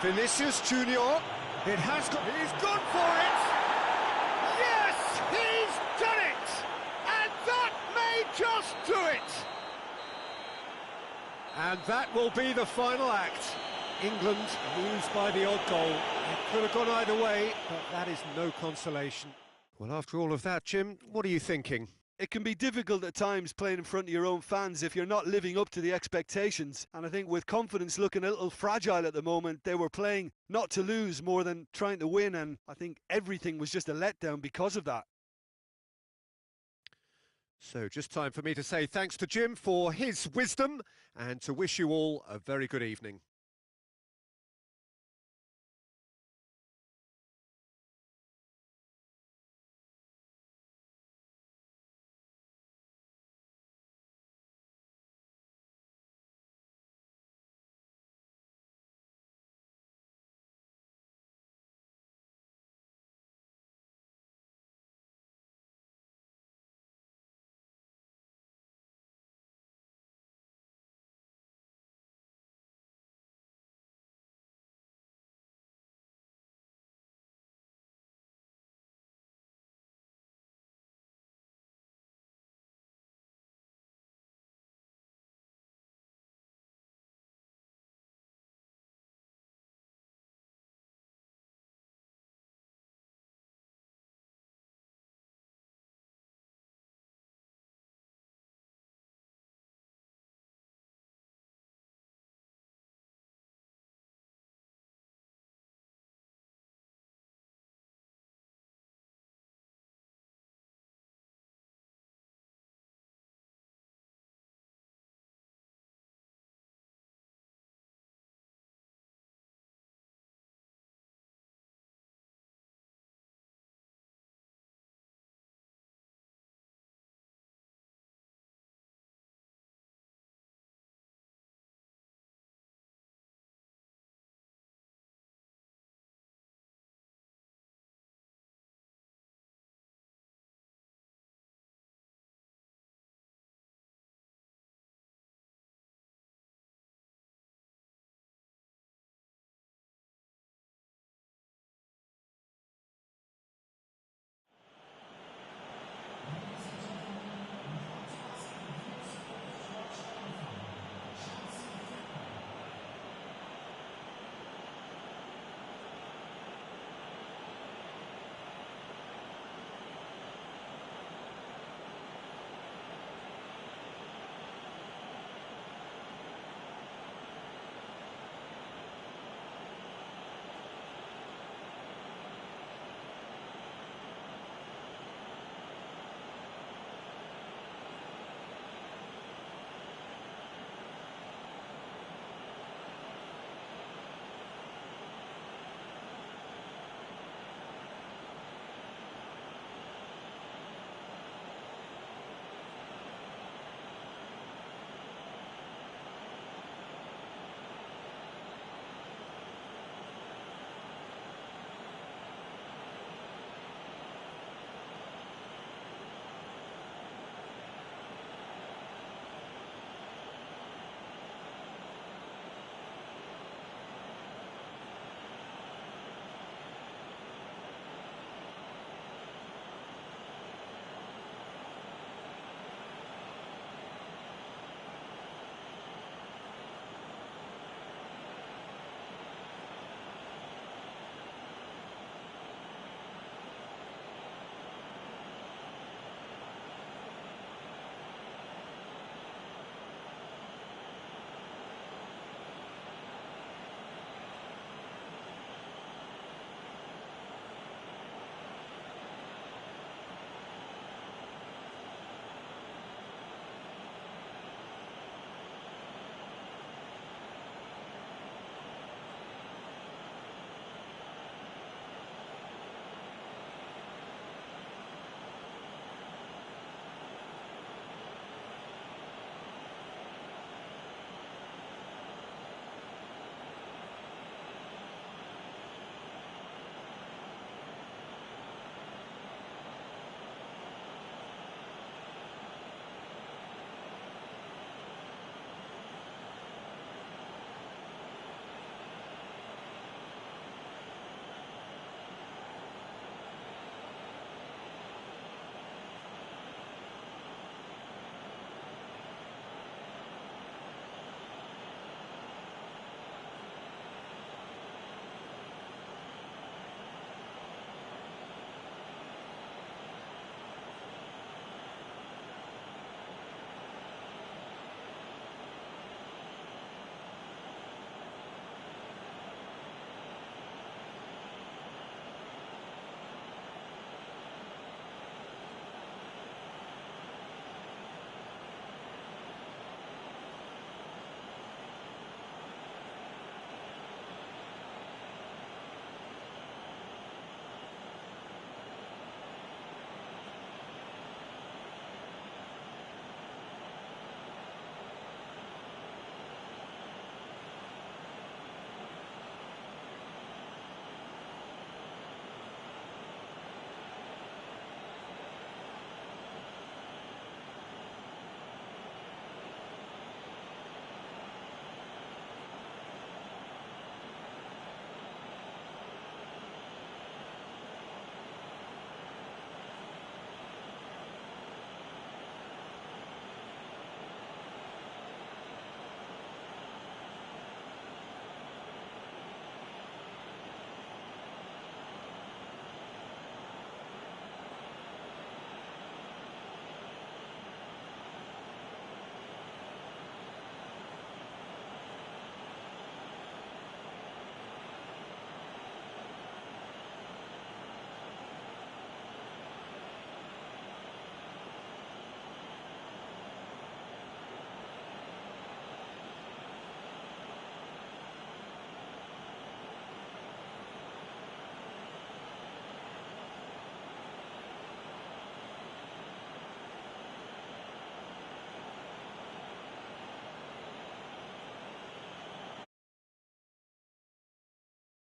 Vinicius Junior. It has got... He's gone for it! Yes! He's done it! And that may just do it! And that will be the final act. England lose by the odd goal. It could have gone either way, but that is no consolation. Well, after all of that, Jim, what are you thinking? It can be difficult at times playing in front of your own fans if you're not living up to the expectations. And I think with confidence looking a little fragile at the moment, they were playing not to lose more than trying to win. And I think everything was just a letdown because of that. So just time for me to say thanks to Jim for his wisdom and to wish you all a very good evening.